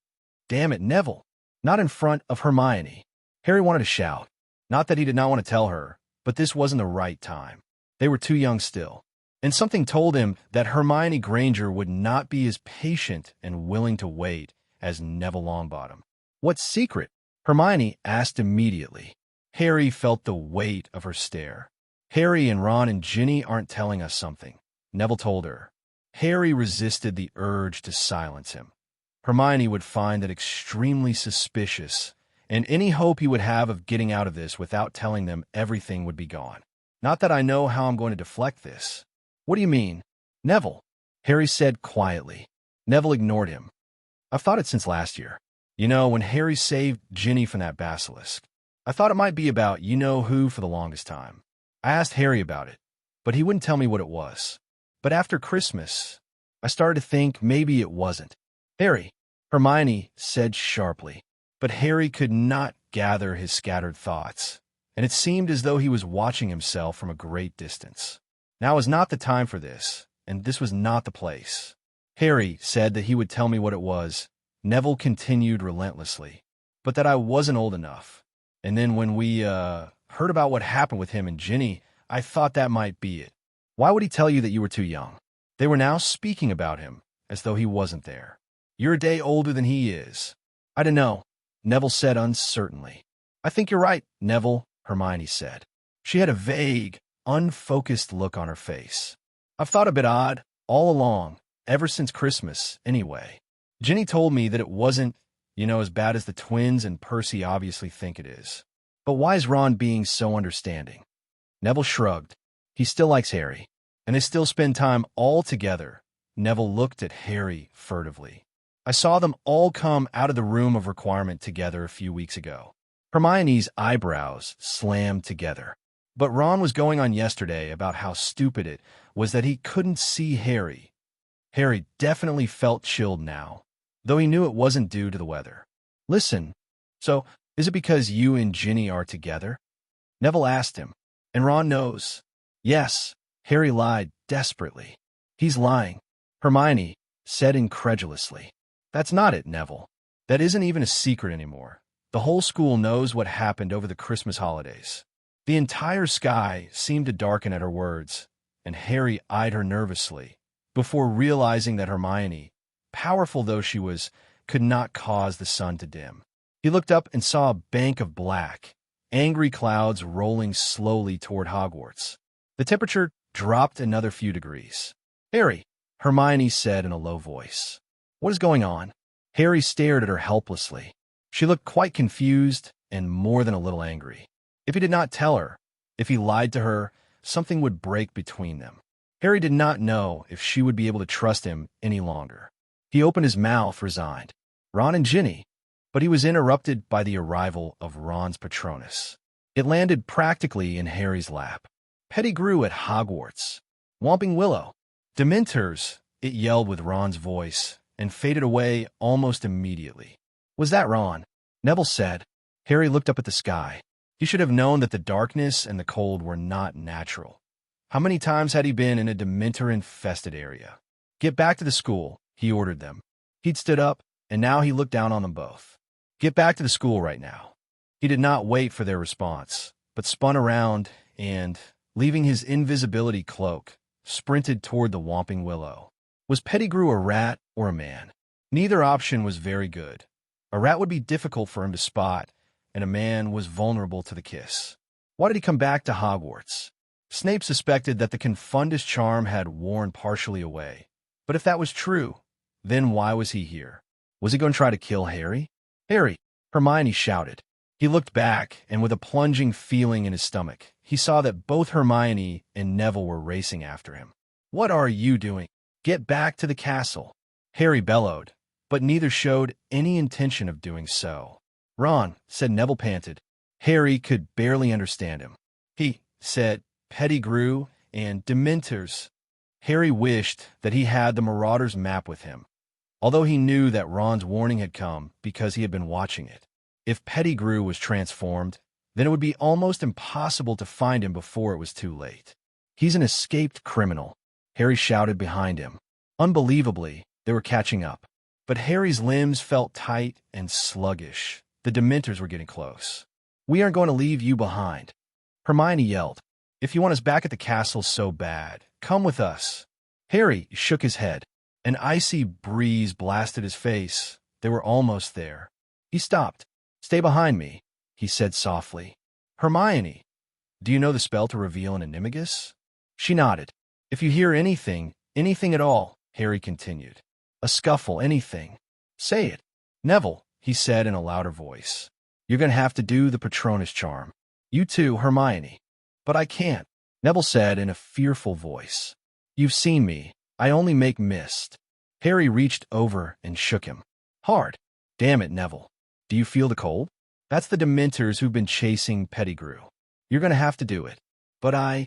Damn it, Neville. Not in front of Hermione. Harry wanted to shout. Not that he did not want to tell her, but this wasn't the right time. They were too young still. And something told him that Hermione Granger would not be as patient and willing to wait as Neville Longbottom. What secret? Hermione asked immediately. Harry felt the weight of her stare. Harry and Ron and Ginny aren't telling us something, Neville told her. Harry resisted the urge to silence him. Hermione would find it extremely suspicious, and any hope he would have of getting out of this without telling them everything would be gone. Not that I know how I'm going to deflect this. What do you mean? Neville, Harry said quietly. Neville ignored him. I've thought it since last year. When Harry saved Ginny from that basilisk. I thought it might be about you-know-who for the longest time. I asked Harry about it, but he wouldn't tell me what it was. But after Christmas, I started to think maybe it wasn't. Harry, Hermione said sharply, but Harry could not gather his scattered thoughts, and it seemed as though he was watching himself from a great distance. Now was not the time for this, and this was not the place. Harry said that he would tell me what it was. Neville continued relentlessly, but that I wasn't old enough. And then when we heard about what happened with him and Ginny, I thought that might be it. Why would he tell you that you were too young? They were now speaking about him, as though he wasn't there. You're a day older than he is. I don't know, Neville said uncertainly. I think you're right, Neville, Hermione said. She had a vague, unfocused look on her face. I've thought a bit odd, all along, ever since Christmas, anyway. Ginny told me that it wasn't, as bad as the twins and Percy obviously think it is. But why is Ron being so understanding? Neville shrugged. He still likes Harry, and they still spend time all together. Neville looked at Harry furtively. I saw them all come out of the room of requirement together a few weeks ago. Hermione's eyebrows slammed together. But Ron was going on yesterday about how stupid it was that he couldn't see Harry. Harry definitely felt chilled now, though he knew it wasn't due to the weather. Listen, so is it because you and Ginny are together? Neville asked him, and Ron knows. Yes, Harry lied desperately. He's lying, Hermione said incredulously. That's not it, Neville. That isn't even a secret anymore. The whole school knows what happened over the Christmas holidays. The entire sky seemed to darken at her words, and Harry eyed her nervously, before realizing that Hermione, powerful though she was, could not cause the sun to dim. He looked up and saw a bank of black, angry clouds rolling slowly toward Hogwarts. The temperature dropped another few degrees. Harry, Hermione said in a low voice. What is going on? Harry stared at her helplessly. She looked quite confused and more than a little angry. If he did not tell her, if he lied to her, something would break between them. Harry did not know if she would be able to trust him any longer. He opened his mouth, resigned. Ron and Ginny. But he was interrupted by the arrival of Ron's Patronus. It landed practically in Harry's lap. Pettigrew at Hogwarts. Whomping Willow. Dementors, it yelled with Ron's voice, and faded away almost immediately. Was that Ron? Neville said. Harry looked up at the sky. He should have known that the darkness and the cold were not natural. How many times had he been in a Dementor-infested area? Get back to the school, he ordered them. He'd stood up, and now he looked down on them both. Get back to the school right now. He did not wait for their response, but spun around and, leaving his invisibility cloak, sprinted toward the Whomping Willow. Was Pettigrew a rat or a man? Neither option was very good. A rat would be difficult for him to spot, and a man was vulnerable to the kiss. Why did he come back to Hogwarts? Snape suspected that the Confundus charm had worn partially away. But if that was true, then why was he here? Was he going to try to kill Harry? Harry! Hermione shouted. He looked back, and with a plunging feeling in his stomach, he saw that both Hermione and Neville were racing after him. What are you doing? Get back to the castle, Harry bellowed, but neither showed any intention of doing so. Ron, said Neville panted. Harry could barely understand him. He said, Pettigrew and Dementors. Harry wished that he had the Marauders' map with him, although he knew that Ron's warning had come because he had been watching it. If Pettigrew was transformed, then it would be almost impossible to find him before it was too late. He's an escaped criminal, Harry shouted behind him. Unbelievably, they were catching up. But Harry's limbs felt tight and sluggish. The Dementors were getting close. We aren't going to leave you behind, Hermione yelled. If you want us back at the castle so bad, come with us. Harry shook his head. An icy breeze blasted his face. They were almost there. He stopped. Stay behind me, he said softly. Hermione, do you know the spell to reveal an animagus? She nodded. If you hear anything at all, Harry continued. A scuffle, anything. Say it. Neville, he said in a louder voice. You're going to have to do the Patronus charm. You too, Hermione. But I can't, Neville said in a fearful voice. You've seen me. I only make mist. Harry reached over and shook him. Hard. Damn it, Neville. Do you feel the cold? That's the Dementors who've been chasing Pettigrew. You're going to have to do it. But I...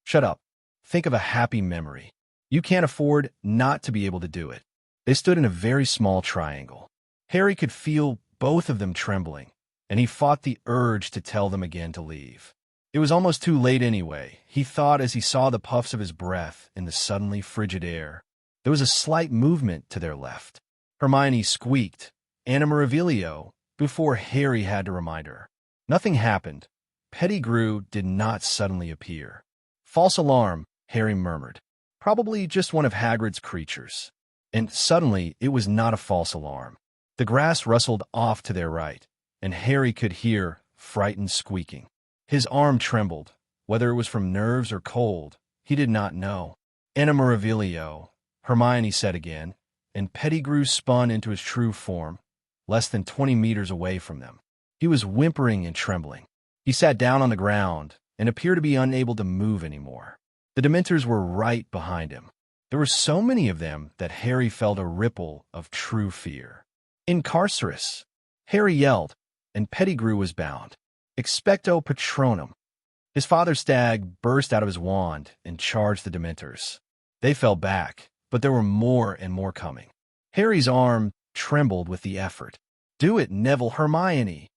Shut up. Think of a happy memory. You can't afford not to be able to do it. They stood in a very small triangle. Harry could feel both of them trembling, and he fought the urge to tell them again to leave. It was almost too late anyway, he thought as he saw the puffs of his breath in the suddenly frigid air. There was a slight movement to their left. Hermione squeaked, Anna Maravilio, before Harry had to remind her. Nothing happened. Pettigrew did not suddenly appear. False alarm, Harry murmured. Probably just one of Hagrid's creatures. And suddenly it was not a false alarm. The grass rustled off to their right, and Harry could hear frightened squeaking. His arm trembled. Whether it was from nerves or cold, he did not know. Anna Maravilio, Hermione said again, and Pettigrew spun into his true form, less than 20 meters away from them. He was whimpering and trembling. He sat down on the ground and appeared to be unable to move anymore. The Dementors were right behind him. There were so many of them that Harry felt a ripple of true fear. Incarcerus! Harry yelled, and Pettigrew was bound. Expecto Patronum. His father's stag burst out of his wand and charged the Dementors. They fell back, but there were more and more coming. Harry's arm trembled with the effort. Do it, Neville, Hermione!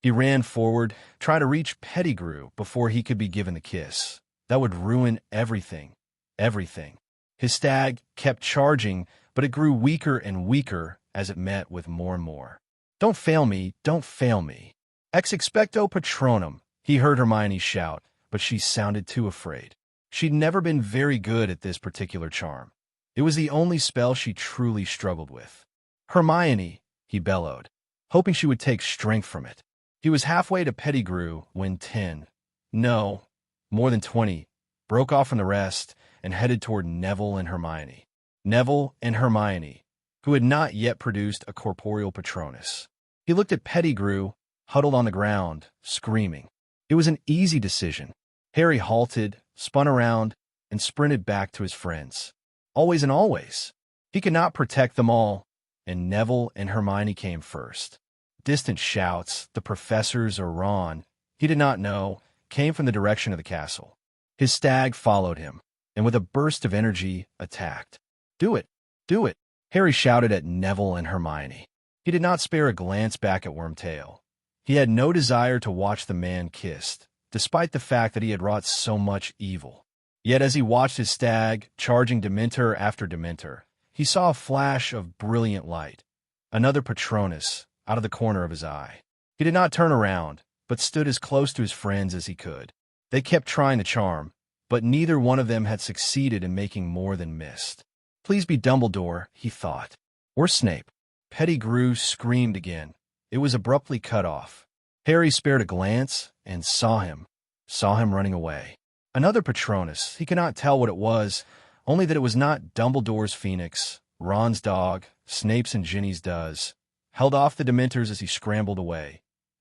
He ran forward, trying to reach Pettigrew before he could be given the kiss. That would ruin everything. Everything. His stag kept charging, but it grew weaker and weaker as it met with more and more. Don't fail me, don't fail me. Ex expecto patronum, he heard Hermione shout, but she sounded too afraid. She'd never been very good at this particular charm. It was the only spell she truly struggled with. Hermione, he bellowed, hoping she would take strength from it. He was halfway to Pettigrew when 10, no, more than 20, broke off from the rest and headed toward Neville and Hermione. Neville and Hermione, who had not yet produced a corporeal Patronus. He looked at Pettigrew, huddled on the ground, screaming. It was an easy decision. Harry halted, spun around, and sprinted back to his friends. Always and always. He could not protect them all, and Neville and Hermione came first. Distant shouts, the professors or Ron, he did not know, came from the direction of the castle. His stag followed him, and with a burst of energy, attacked. Do it! Do it! Harry shouted at Neville and Hermione. He did not spare a glance back at Wormtail. He had no desire to watch the man kissed, despite the fact that he had wrought so much evil. Yet as he watched his stag charging Dementor after Dementor, he saw a flash of brilliant light, another Patronus, out of the corner of his eye. He did not turn around, but stood as close to his friends as he could. They kept trying to charm, but neither one of them had succeeded in making more than mist. Please be Dumbledore, he thought. Or Snape. Pettigrew screamed again. It was abruptly cut off. Harry spared a glance and saw him running away. Another Patronus. He could not tell what it was, only that it was not Dumbledore's phoenix, Ron's dog, Snape's and Ginny's does, held off the Dementors as he scrambled away,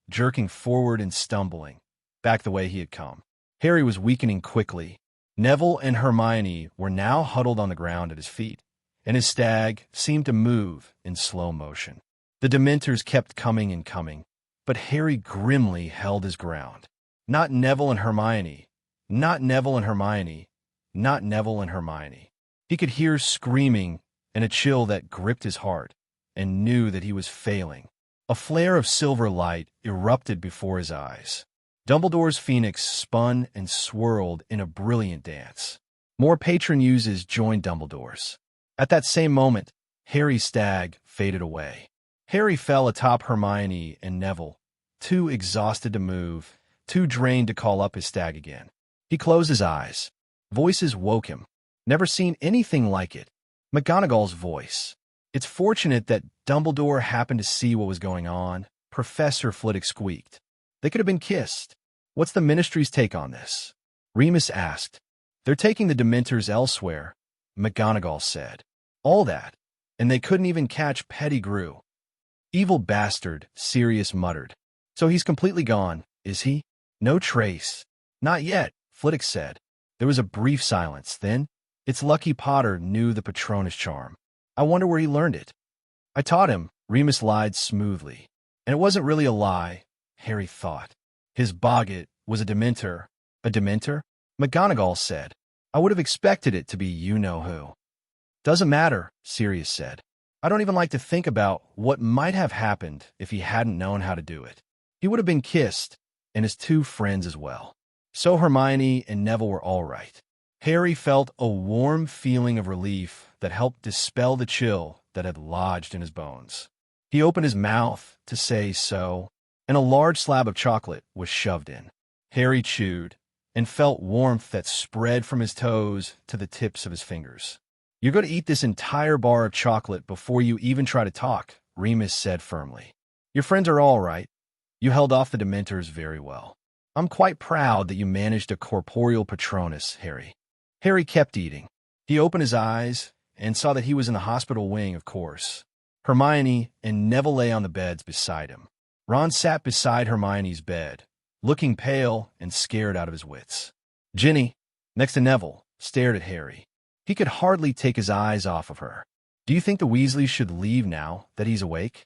jerking forward and stumbling, back the way he had come. Harry was weakening quickly. Neville and Hermione were now huddled on the ground at his feet, and his stag seemed to move in slow motion. The Dementors kept coming and coming, but Harry grimly held his ground. Not Neville and Hermione. Not Neville and Hermione. Not Neville and Hermione. He could hear screaming and a chill that gripped his heart, and knew that he was failing. A flare of silver light erupted before his eyes. Dumbledore's phoenix spun and swirled in a brilliant dance. More patron uses joined Dumbledore's. At that same moment, Harry's stag faded away. Harry fell atop Hermione and Neville, too exhausted to move, too drained to call up his stag again. He closed his eyes. Voices woke him. Never seen anything like it. McGonagall's voice. It's fortunate that Dumbledore happened to see what was going on, Professor Flitwick squeaked. They could have been kissed. What's the Ministry's take on this? Remus asked. They're taking the Dementors elsewhere, McGonagall said. All that, and they couldn't even catch Pettigrew. Evil bastard, Sirius muttered. So he's completely gone, is he? No trace. Not yet, Flitwick said. There was a brief silence. Then, it's lucky Potter knew the Patronus charm. I wonder where he learned it. I taught him, Remus lied smoothly. And it wasn't really a lie, Harry thought. His boggart was a Dementor. A Dementor? McGonagall said. I would have expected it to be you-know-who. Doesn't matter, Sirius said. I don't even like to think about what might have happened if he hadn't known how to do it. He would have been kissed, and his two friends as well. So Hermione and Neville were all right. Harry felt a warm feeling of relief that helped dispel the chill that had lodged in his bones. He opened his mouth to say so, and a large slab of chocolate was shoved in. Harry chewed and felt warmth that spread from his toes to the tips of his fingers. You're going to eat this entire bar of chocolate before you even try to talk, Remus said firmly. Your friends are all right. You held off the Dementors very well. I'm quite proud that you managed a corporeal Patronus, Harry. Harry kept eating. He opened his eyes and saw that he was in the hospital wing, of course. Hermione and Neville lay on the beds beside him. Ron sat beside Hermione's bed, looking pale and scared out of his wits. Ginny, next to Neville, stared at Harry. He could hardly take his eyes off of her. Do you think the Weasleys should leave now that he's awake?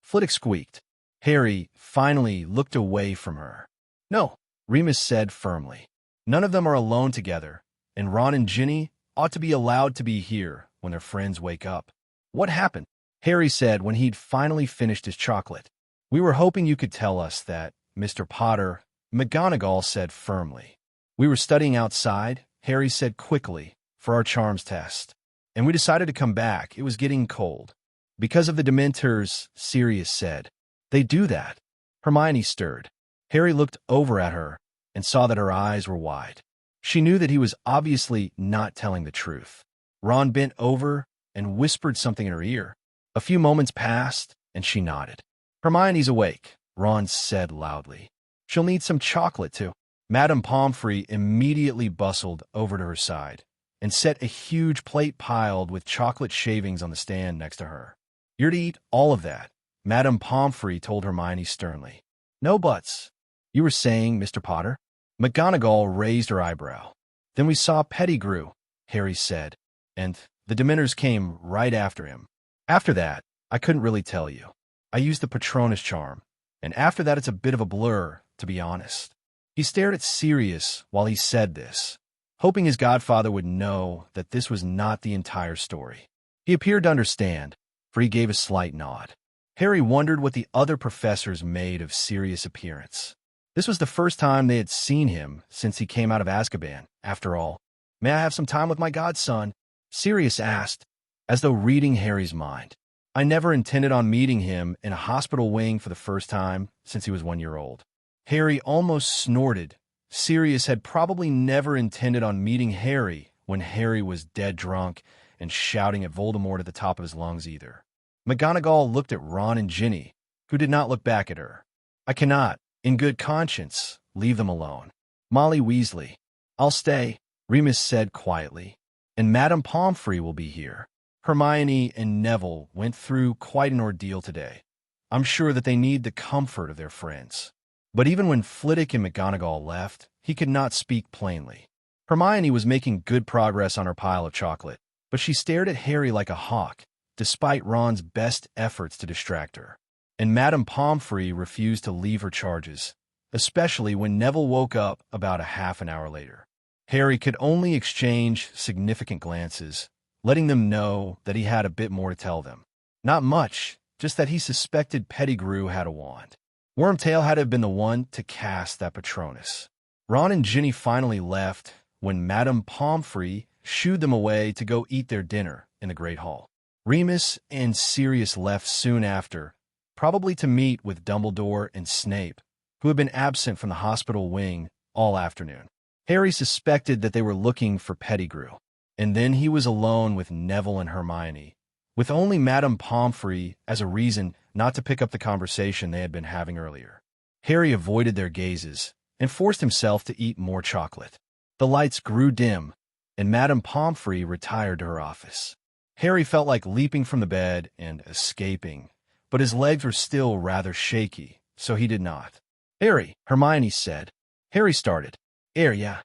Flitwick squeaked. Harry finally looked away from her. No, Remus said firmly. None of them are alone together, and Ron and Ginny ought to be allowed to be here when their friends wake up. What happened? Harry said when he'd finally finished his chocolate. We were hoping you could tell us that, Mr. Potter, McGonagall said firmly. We were studying outside, Harry said quickly, for our charms test. And we decided to come back. It was getting cold. Because of the Dementors, Sirius said. They do that. Hermione stirred. Harry looked over at her and saw that her eyes were wide. She knew that he was obviously not telling the truth. Ron bent over and whispered something in her ear. A few moments passed, and she nodded. Hermione's awake, Ron said loudly. She'll need some chocolate, too. Madame Pomfrey immediately bustled over to her side and set a huge plate piled with chocolate shavings on the stand next to her. You're to eat all of that, Madame Pomfrey told Hermione sternly. No buts. You were saying, Mr. Potter? McGonagall raised her eyebrow. Then we saw Pettigrew, Harry said, and the Dementors came right after him. After that, I couldn't really tell you. I used the Patronus charm, and after that it's a bit of a blur, to be honest. He stared at Sirius while he said this, hoping his godfather would know that this was not the entire story. He appeared to understand, for he gave a slight nod. Harry wondered what the other professors made of Sirius' appearance. This was the first time they had seen him since he came out of Azkaban, after all. May I have some time with my godson? Sirius asked, as though reading Harry's mind. I never intended on meeting him in a hospital wing for the first time since he was 1 year old. Harry almost snorted. Sirius had probably never intended on meeting Harry when Harry was dead drunk and shouting at Voldemort at the top of his lungs either. McGonagall looked at Ron and Ginny, who did not look back at her. I cannot, in good conscience, leave them alone. Molly Weasley. I'll stay, Remus said quietly. And Madame Pomfrey will be here. Hermione and Neville went through quite an ordeal today. I'm sure that they need the comfort of their friends. But even when Flitwick and McGonagall left, he could not speak plainly. Hermione was making good progress on her pile of chocolate, but she stared at Harry like a hawk, despite Ron's best efforts to distract her. And Madame Pomfrey refused to leave her charges, especially when Neville woke up about a half an hour later. Harry could only exchange significant glances, letting them know that he had a bit more to tell them. Not much, just that he suspected Pettigrew had a wand. Wormtail had to have been the one to cast that Patronus. Ron and Ginny finally left when Madame Pomfrey shooed them away to go eat their dinner in the Great Hall. Remus and Sirius left soon after, probably to meet with Dumbledore and Snape, who had been absent from the hospital wing all afternoon. Harry suspected that they were looking for Pettigrew, and then he was alone with Neville and Hermione, with only Madame Pomfrey as a reason not to pick up the conversation they had been having earlier. Harry avoided their gazes and forced himself to eat more chocolate. The lights grew dim, and Madame Pomfrey retired to her office. Harry felt like leaping from the bed and escaping, but his legs were still rather shaky, so he did not. "Harry," Hermione said. Harry started. "Yeah.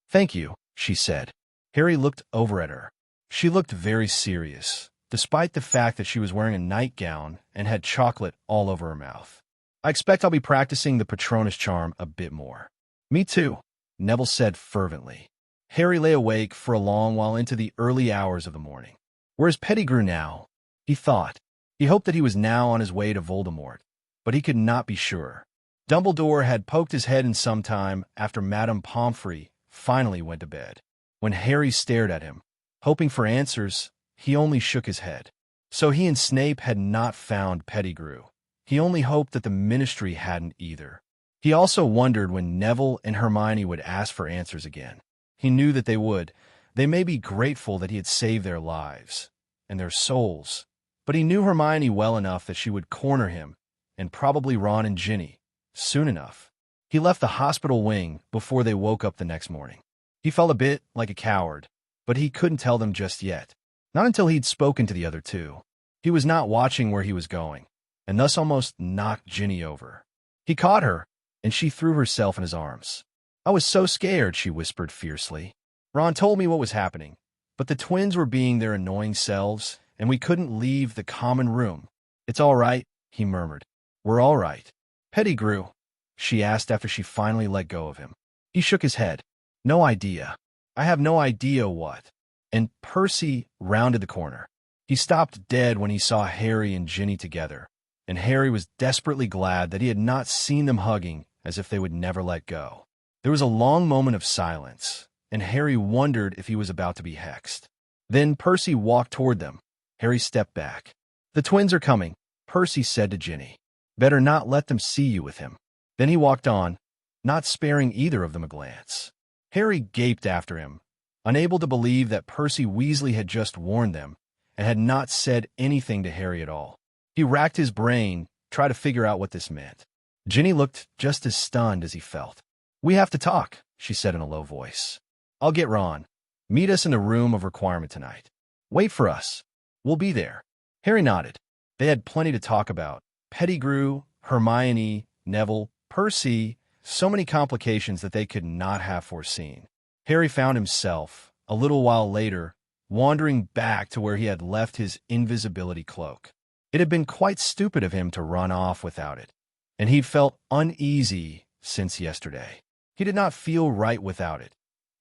Thank you," she said. Harry looked over at her. She looked very serious, despite the fact that she was wearing a nightgown and had chocolate all over her mouth. "I expect I'll be practicing the Patronus charm a bit more." "Me too," Neville said fervently. Harry lay awake for a long while into the early hours of the morning. Where's Pettigrew now? He thought. He hoped that he was now on his way to Voldemort, but he could not be sure. Dumbledore had poked his head in some time after Madame Pomfrey finally went to bed. When Harry stared at him, hoping for answers, he only shook his head. So he and Snape had not found Pettigrew. He only hoped that the Ministry hadn't either. He also wondered when Neville and Hermione would ask for answers again. He knew that they would. They may be grateful that he had saved their lives and their souls, but he knew Hermione well enough that she would corner him, and probably Ron and Ginny, soon enough. He left the hospital wing before they woke up the next morning. He felt a bit like a coward, but he couldn't tell them just yet. Not until he'd spoken to the other two. He was not watching where he was going, and thus almost knocked Ginny over. He caught her, and she threw herself in his arms. "I was so scared," she whispered fiercely. "Ron told me what was happening, but the twins were being their annoying selves, and we couldn't leave the common room." "It's all right," he murmured. "We're all right." "Pettigrew?" she asked after she finally let go of him. He shook his head. "No idea. I have no idea what." And Percy rounded the corner. He stopped dead when he saw Harry and Ginny together, and Harry was desperately glad that he had not seen them hugging as if they would never let go. There was a long moment of silence, and Harry wondered if he was about to be hexed. Then Percy walked toward them. Harry stepped back. "The twins are coming," Percy said to Ginny. "Better not let them see you with him." Then he walked on, not sparing either of them a glance. Harry gaped after him, unable to believe that Percy Weasley had just warned them and had not said anything to Harry at all. He racked his brain, trying to figure out what this meant. Ginny looked just as stunned as he felt. "We have to talk," she said in a low voice. "I'll get Ron. Meet us in the room of requirement tonight. Wait for us. We'll be there." Harry nodded. They had plenty to talk about. Pettigrew, Hermione, Neville, Percy, so many complications that they could not have foreseen. Harry found himself, a little while later, wandering back to where he had left his invisibility cloak. It had been quite stupid of him to run off without it, and he'd felt uneasy since yesterday. He did not feel right without it,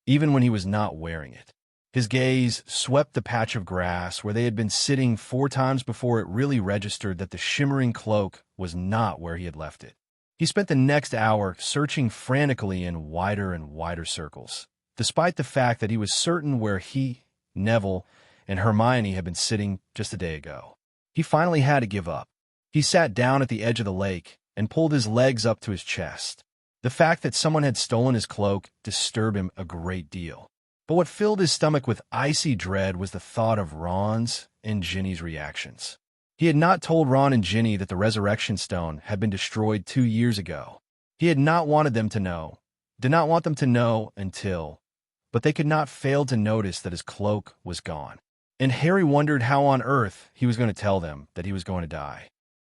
even when he was not wearing it. His gaze swept the patch of grass where they had been sitting 4 times before it really registered that the shimmering cloak was not where he had left it. He spent the next hour searching frantically in wider and wider circles, despite the fact that he was certain where he, Neville, and Hermione had been sitting just a day ago. He finally had to give up. He sat down at the edge of the lake and pulled his legs up to his chest. The fact that someone had stolen his cloak disturbed him a great deal. But what filled his stomach with icy dread was the thought of Ron's and Ginny's reactions. He had not told Ron and Ginny that the Resurrection Stone had been destroyed 2 years ago. He had not wanted them to know, did not want them to know until but they could not fail to notice that his cloak was gone. And Harry wondered how on earth he was going to tell them that he was going to die.